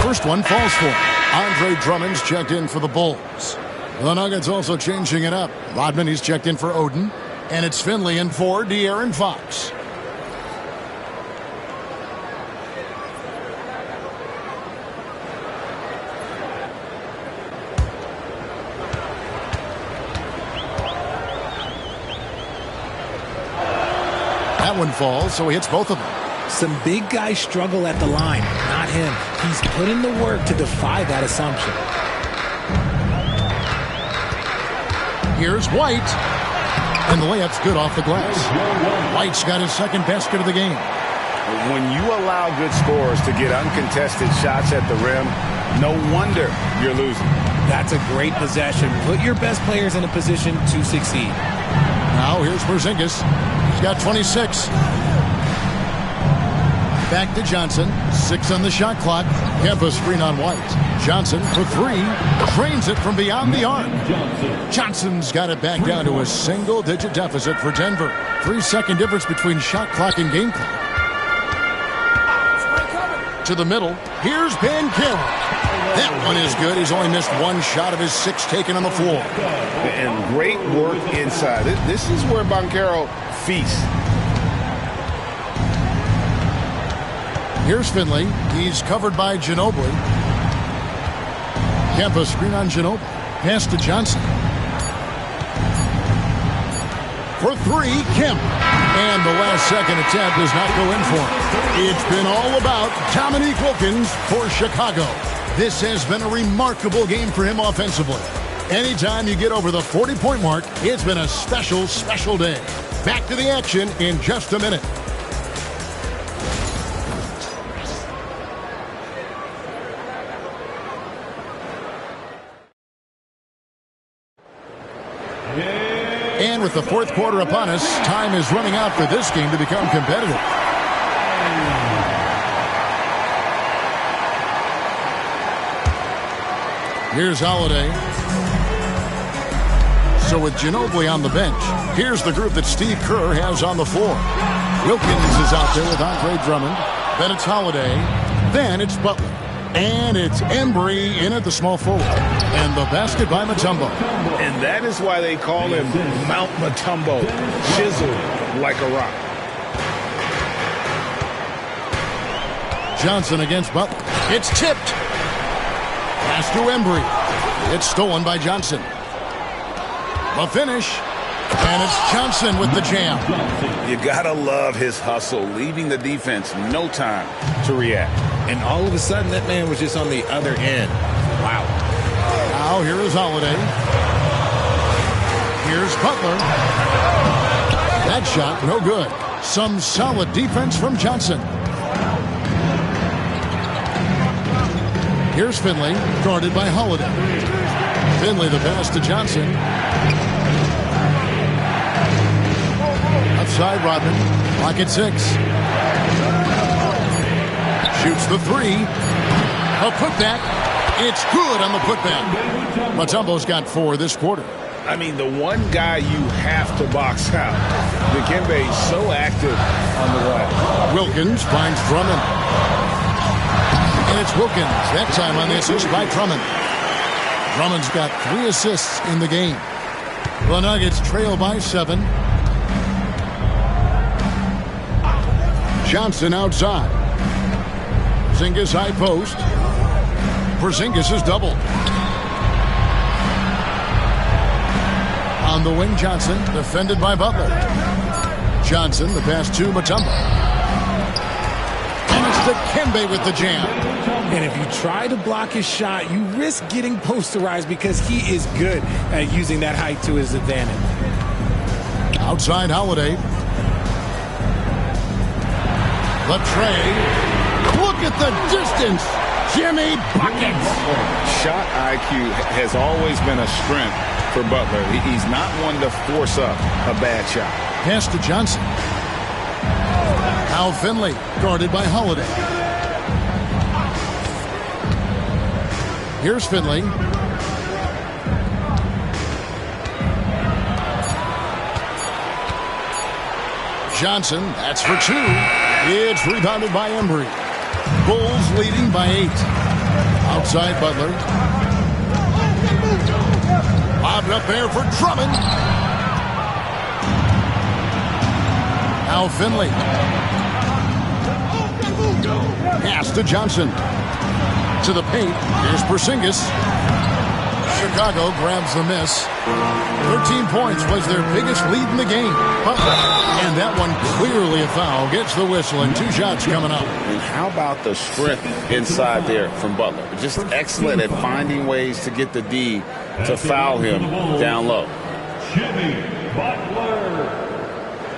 First one falls for him. Andre Drummond's checked in for the Bulls. The Nuggets also changing it up. Rodman, he's checked in for Oden. And it's Finley in for De'Aaron Fox. That one falls, so he hits both of them. Some big guys struggle at the line, not him. He's put in the work to defy that assumption. Here's White. And the layup's good off the glass. White's got his second basket of the game. When you allow good scorers to get uncontested shots at the rim, no wonder you're losing. That's a great possession. Put your best players in a position to succeed. Now here's Porzingis. He's got 26. Back to Johnson. 6 on the shot clock. Kemba screen on White. Johnson for 3. Drains it from beyond the arc. Johnson's got it back down to a single-digit deficit for Denver. 3-second difference between shot clock and game clock. To the middle. Here's Banchero. That one is good. He's only missed one shot of his 6 taken on the floor. And great work inside. This is where Banchero feasts. Here's Finley. He's covered by Ginobili. Kemba screen on Ginobili. Pass to Johnson. For 3, Kemp. And the last second attempt does not go in for him. It's been all about Dominique Wilkins for Chicago. This has been a remarkable game for him offensively. Anytime you get over the 40-point mark, it's been a special, special day. Back to the action in just a minute. And with the fourth quarter upon us, time is running out for this game to become competitive. Here's Holiday. So with Ginobili on the bench, here's the group that Steve Kerr has on the floor. Wilkins is out there with Andre Drummond. Then it's Holiday. Then it's Butler. And it's Embry in at the small forward. And the basket by Mutombo. And that is why they call him Mount Mutombo. Chiseled like a rock. Johnson against Butler. It's tipped. Pass to Embry. It's stolen by Johnson. The finish. And it's Johnson with the jam. You gotta love his hustle, leaving the defense no time to react. And all of a sudden, that man was just on the other end. Wow. Now here is Holiday. Here's Butler. That shot, no good. Some solid defense from Johnson. Here's Finley, guarded by Holiday. Finley the pass to Johnson. Outside Rodman. Clock at 6. Shoots the 3. A putback. It's good on the putback. Mutombo's got 4 this quarter. I mean, the one guy you have to box out. Dikembe is so active on the right. Wilkins finds Drummond. And it's Wilkins, that time on the assist by Drummond. Drummond's got 3 assists in the game. The Nuggets trail by 7. Johnson outside. Porzingis high post. Porzingis is doubled. On the wing, Johnson, defended by Butler. Johnson, the pass to Mutombo. And it's Dikembe with the jam. And if you try to block his shot, you risk getting posterized because he is good at using that height to his advantage. Outside Holiday. The tray. Look at the distance. Jimmy buckets. Shot IQ has always been a strength for Butler. He's not one to force up a bad shot. Pass to Johnson. Now Finley, guarded by Holiday. Here's Finley. Johnson, that's for 2. It's rebounded by Embry. Bulls leading by 8. Outside Butler. Lobbed up there for Drummond. Now Finley. Pass to Johnson. To the paint. Here's Porzingis. Chicago grabs the miss. 13 points was their biggest lead in the game. And that one clearly a foul. Gets the whistle and 2 shots coming up. And how about the strength inside there from Butler? Just excellent at finding ways to get the D to foul him down low. Jimmy Butler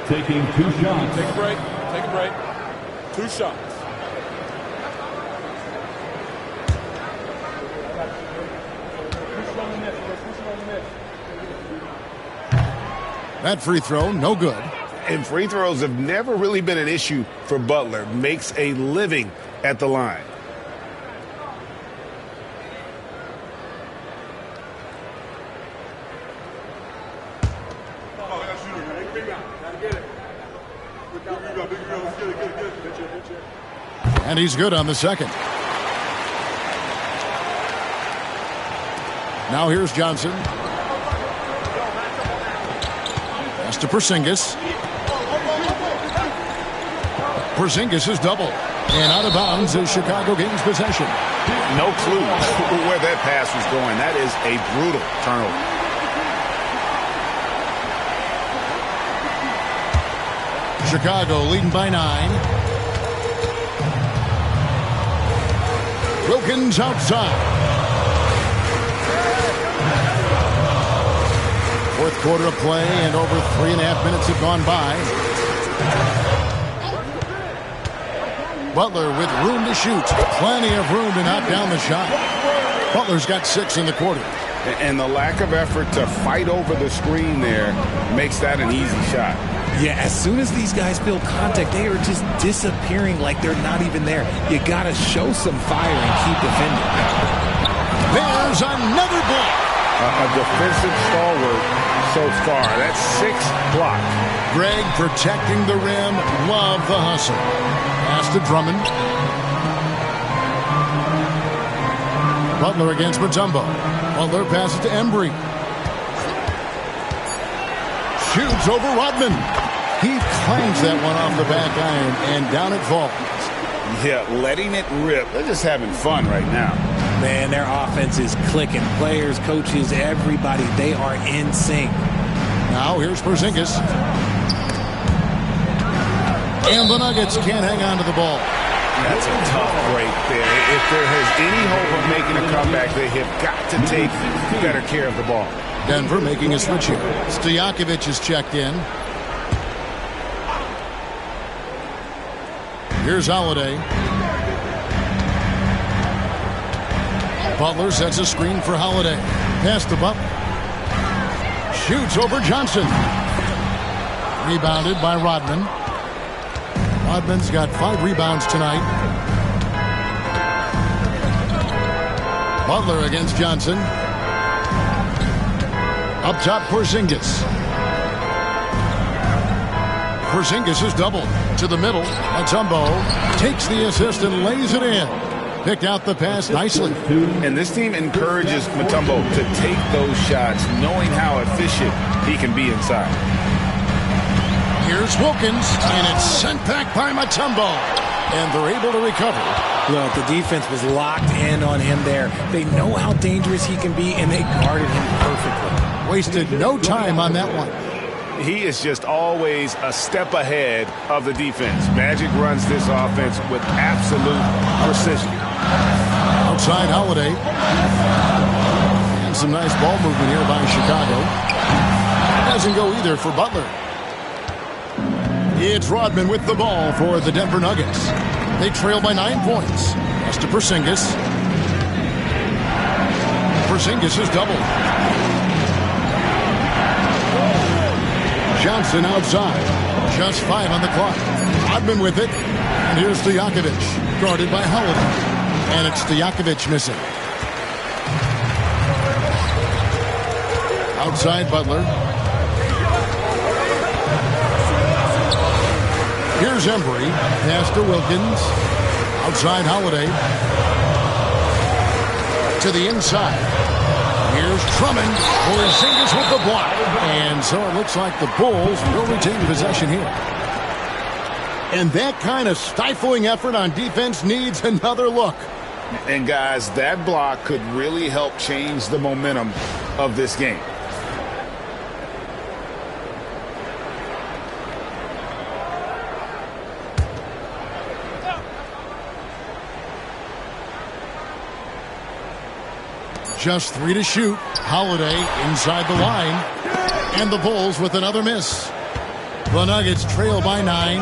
taking 2 shots. Take a break. Take a break. 2 shots. That free throw, no good. And free throws have never really been an issue for Butler. Makes a living at the line. And he's good on the second. Now here's Johnson. Pass to Porzingis. Porzingis is double. And out of bounds as Chicago gains possession. No clue where that pass was going. That is a brutal turnover. Chicago leading by 9. Wilkins outside. Fourth quarter of play, and over 3.5 minutes have gone by. Butler with room to shoot. Plenty of room to knock down the shot. Butler's got 6 in the quarter. And the lack of effort to fight over the screen there makes that an easy shot. Yeah, as soon as these guys feel contact, they are just disappearing like they're not even there. You got to show some fire and keep defending. There's another block. A defensive stalwart so far. That's 6 blocks. Greg protecting the rim. Love the hustle. Pass to Drummond. Butler against Mutombo. Butler passes to Embry. Shoots over Rodman. He clangs that one off the back iron, and down it falls. Yeah, letting it rip. They're just having fun right now. Man, their offense is clicking. Players, coaches, everybody, they are in sync. Now here's Porzingis. And the Nuggets can't hang on to the ball. That's a tough break there. If there has any hope of making a comeback, they have got to take better care of the ball. Denver making a switch here. Stojakovic is checked in. Here's Holiday. Butler sets a screen for Holiday. Pass to Butler. Shoots over Johnson. Rebounded by Rodman. Rodman's got 5 rebounds tonight. Butler against Johnson. Up top, Porzingis. Porzingis is doubled. To the middle. Mutombo takes the assist and lays it in. Picked out the pass nicely. And this team encourages Mutombo to take those shots, knowing how efficient he can be inside. Here's Wilkins, and it's sent back by Mutombo. And they're able to recover. Look, the defense was locked in on him there. They know how dangerous he can be, and they guarded him perfectly. Wasted no time on that one. He is just always a step ahead of the defense. Magic runs this offense with absolute precision. Outside Holiday. And some nice ball movement here by Chicago. Doesn't go either for Butler. It's Rodman with the ball for the Denver Nuggets. They trail by 9 points. Pass to Porzingis. Porzingis is doubled. Johnson outside. Just 5 on the clock. Rodman with it. And here's Stojakovic, guarded by Holiday. And it's Stojakovic missing. Outside Butler. Here's Embry. Pass to Wilkins. Outside Holiday. To the inside. Here's Drummond. Porzingis with the block. And so it looks like the Bulls will retain possession here. And that kind of stifling effort on defense needs another look. And guys, that block could really help change the momentum of this game. Just 3 to shoot. Holiday inside the line. And the Bulls with another miss. The Nuggets trail by 9.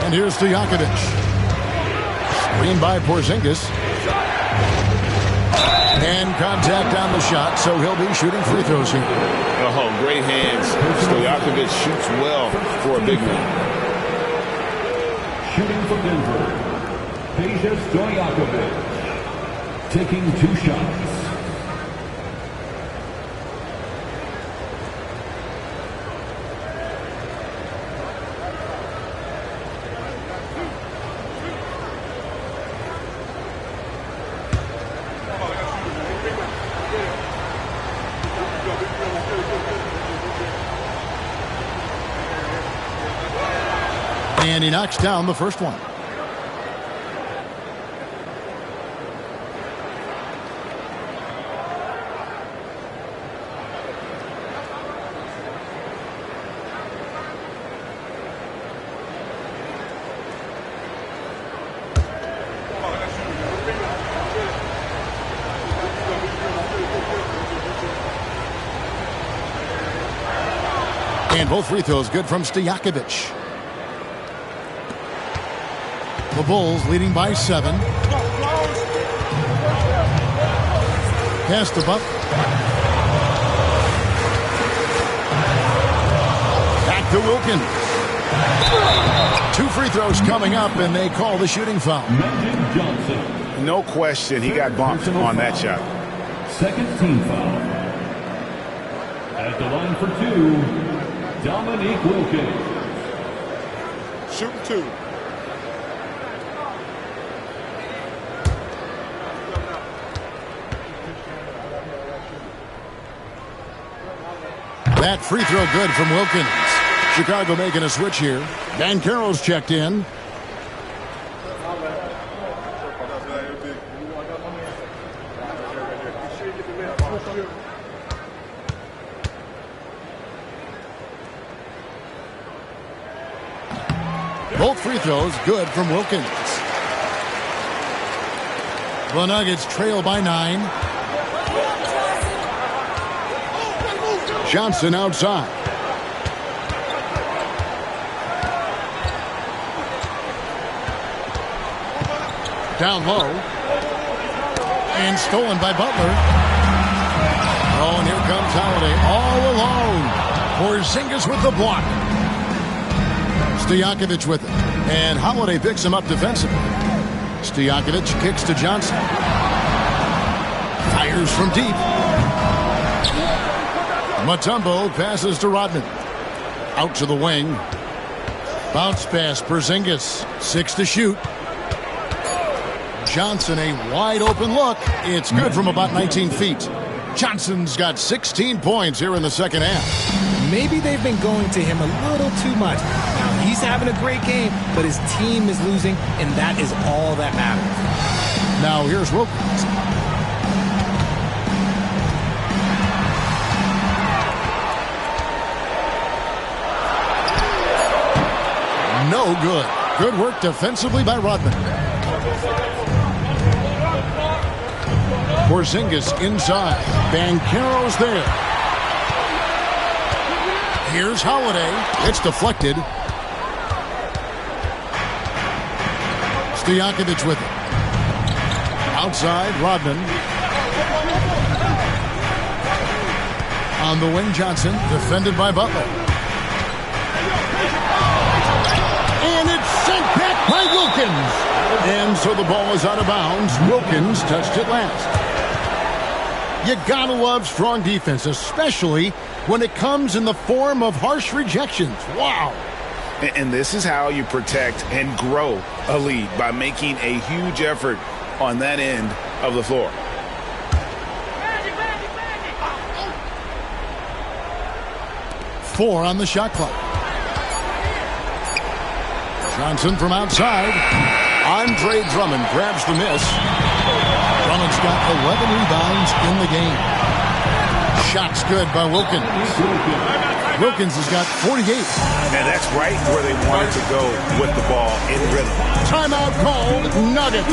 And here's Stojakovic. Screen by Porzingis. And contact on the shot, so he'll be shooting free throws here. Oh, great hands. Stojakovic shoots well for a big man. Shooting for Denver, Peja Stojakovic, taking 2 shots. And he knocks down the first one. And both free throws good from Stojakovic. The Bulls leading by 7. Pass to Buck. Back to Wilkins. 2 free throws coming up, and they call the shooting foul. No question, he got bumped on that shot. Second team foul. At the line for 2, Dominique Wilkins. Shoot 2. That free throw good from Wilkins. Chicago making a switch here. Banchero's checked in. Both free throws good from Wilkins. The Nuggets trail by 9. Johnson outside. Down low. And stolen by Butler. Oh, and here comes Holiday all alone. Porzingis with the block. Stojakovic with it. And Holiday picks him up defensively. Stojakovic kicks to Johnson. Fires from deep. Mutombo passes to Rodman. Out to the wing. Bounce pass, Porzingis. 6 to shoot. Johnson, a wide open look. It's good from about 19 feet. Johnson's got 16 points here in the second half. Maybe they've been going to him a little too much. Now, he's having a great game, but his team is losing, and that is all that matters. Now, here's Wilkins. No good. Good work defensively by Rodman. Porzingis inside. Banchero's there. Here's Holiday. It's deflected. Stojakovic with it. Outside, Rodman. On the wing, Johnson. Defended by Butler. And it's sent back by Wilkins. And so the ball is out of bounds. Wilkins touched it last. You gotta love strong defense, especially when it comes in the form of harsh rejections. Wow. And this is how you protect and grow a lead, by making a huge effort on that end of the floor. Four on the shot clock. Johnson from outside. Andre Drummond grabs the miss. Drummond's got 11 rebounds in the game. Shot's good by Wilkins. Wilkins has got 48. And that's right where they wanted to go with the ball, in rhythm. Timeout called, Nuggets.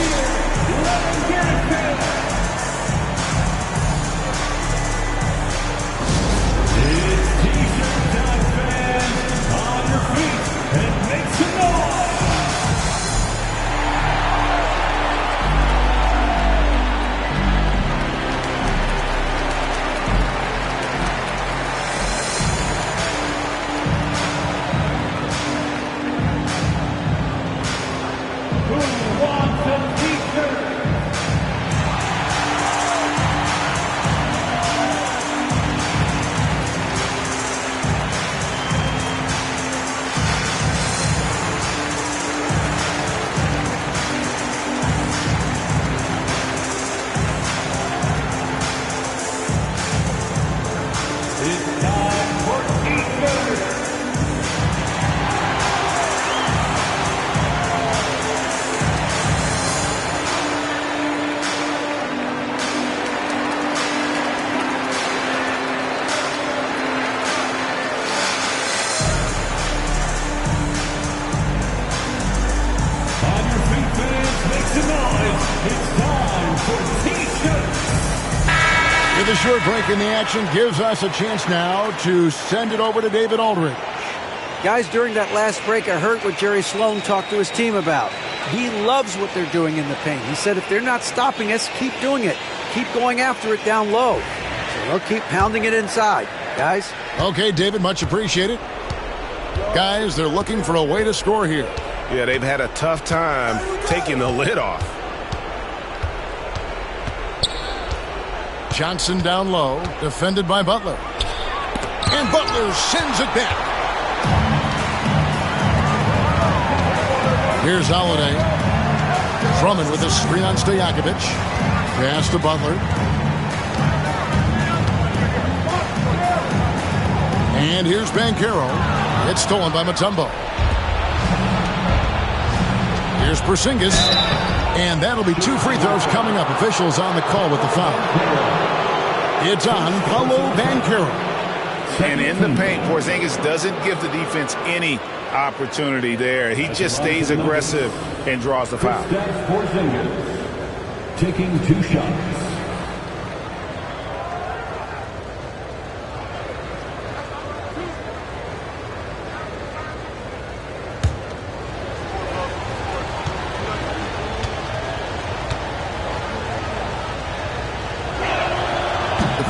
The short break in the action gives us a chance now to send it over to David Aldridge. Guys, during that last break, I heard what Jerry Sloan talked to his team about. He loves what they're doing in the paint. He said, if they're not stopping us, keep doing it. Keep going after it down low. So they'll keep pounding it inside, guys. Okay, David, much appreciated. Guys, they're looking for a way to score here. Yeah, they've had a tough time taking the lid off. Johnson down low, defended by Butler. And Butler sends it back. Here's Holiday. Drummond with a screen on Stojakovic. Pass to Butler. And here's Banchero. It's stolen by Mutombo. Here's Porzingis. And that'll be 2 free throws coming up. Officials on the call with the foul. It's on Paolo Banchero. And in the paint, Porzingis doesn't give the defense any opportunity there. He just stays aggressive and draws the foul. Porzingis taking 2 shots.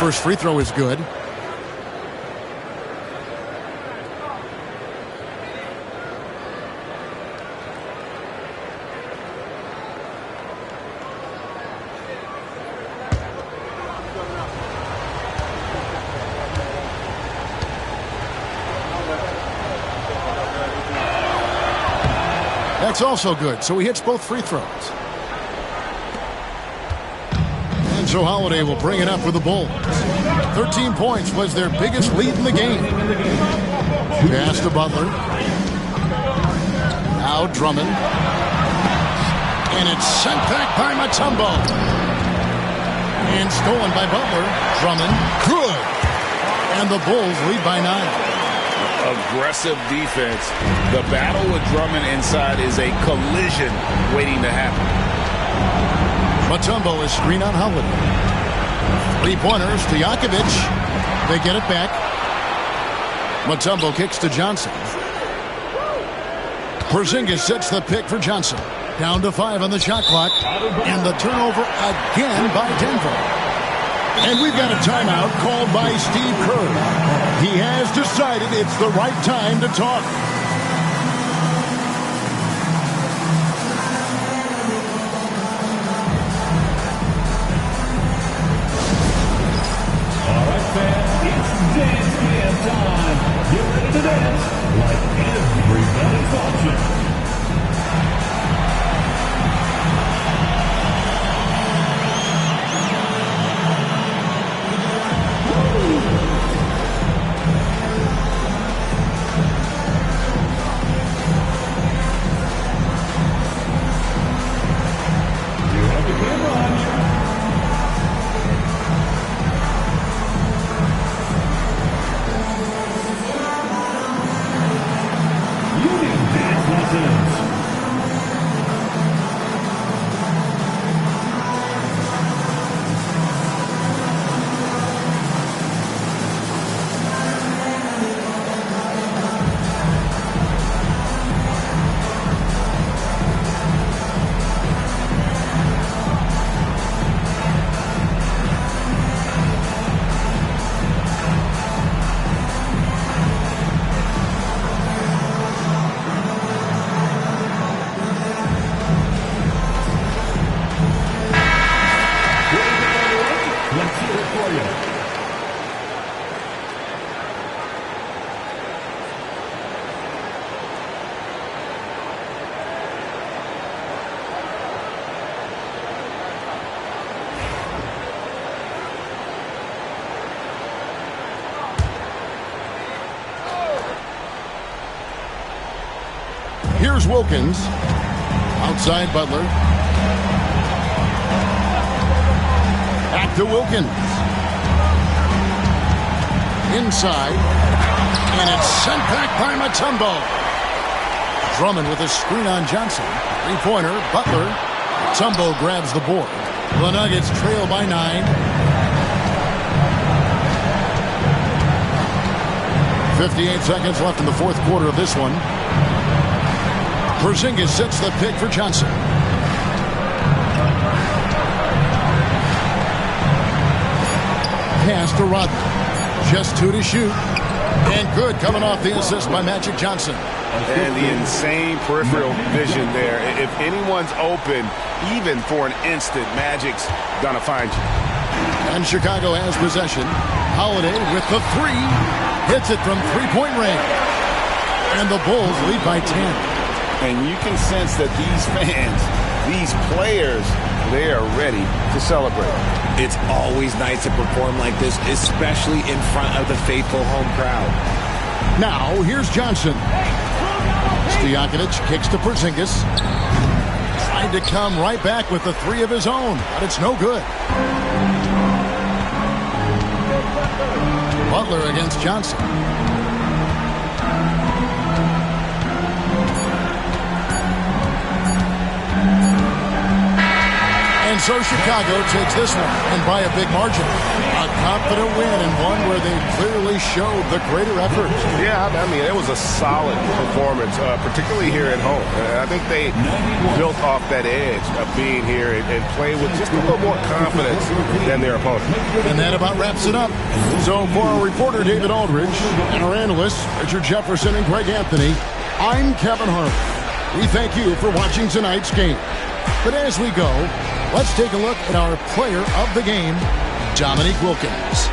First free throw is good. That's also good, so he hits both free throws. So Holiday will bring it up for the Bulls. 13 points was their biggest lead in the game. Pass to Butler. Now Drummond. And it's sent back by Mutombo. And stolen by Butler. Drummond. Good. And the Bulls lead by 9. Aggressive defense. The battle with Drummond inside is a collision waiting to happen. Mutombo is screen on Holiday. 3-pointers to Stojakovic. They get it back. Mutombo kicks to Johnson. Porzingis sets the pick for Johnson. Down to 5 on the shot clock. And the turnover again by Denver. And we've got a timeout called by Steve Kerr. He has decided it's the right time to talk. Dance time. Get ready to dance like everybody Here's Wilkins. Outside Butler. Back to Wilkins. Inside. And it's sent back by Mutombo. Drummond with a screen on Johnson. Three-pointer. Butler. Mutombo grabs the board. The Nuggets trail by 9. 58 seconds left in the fourth quarter of this one. Porzingis sets the pick for Johnson. Pass to Rodman. Just 2 to shoot. And good coming off the assist by Magic Johnson. And the insane peripheral vision there. If anyone's open, even for an instant, Magic's going to find you. And Chicago has possession. Holiday with the 3. Hits it from three-point range. And the Bulls lead by 10. And you can sense that these fans, these players, they are ready to celebrate. It's always nice to perform like this, especially in front of the faithful home crowd. Now, here's Johnson. Stojakovic kicks to Porzingis. Tried to come right back with the 3 of his own, but it's no good. Butler against Johnson. And so Chicago takes this one, and by a big margin. A confident win, and one where they clearly showed the greater effort. Yeah, I mean, it was a solid performance, particularly here at home. I think they built off that edge of being here and played with just a little more confidence than their opponent. And that about wraps it up. So for our reporter, David Aldridge, and our analysts, Richard Jefferson and Greg Anthony, I'm Kevin Harlan. We thank you for watching tonight's game. But as we go, let's take a look at our player of the game, Dominique Wilkins.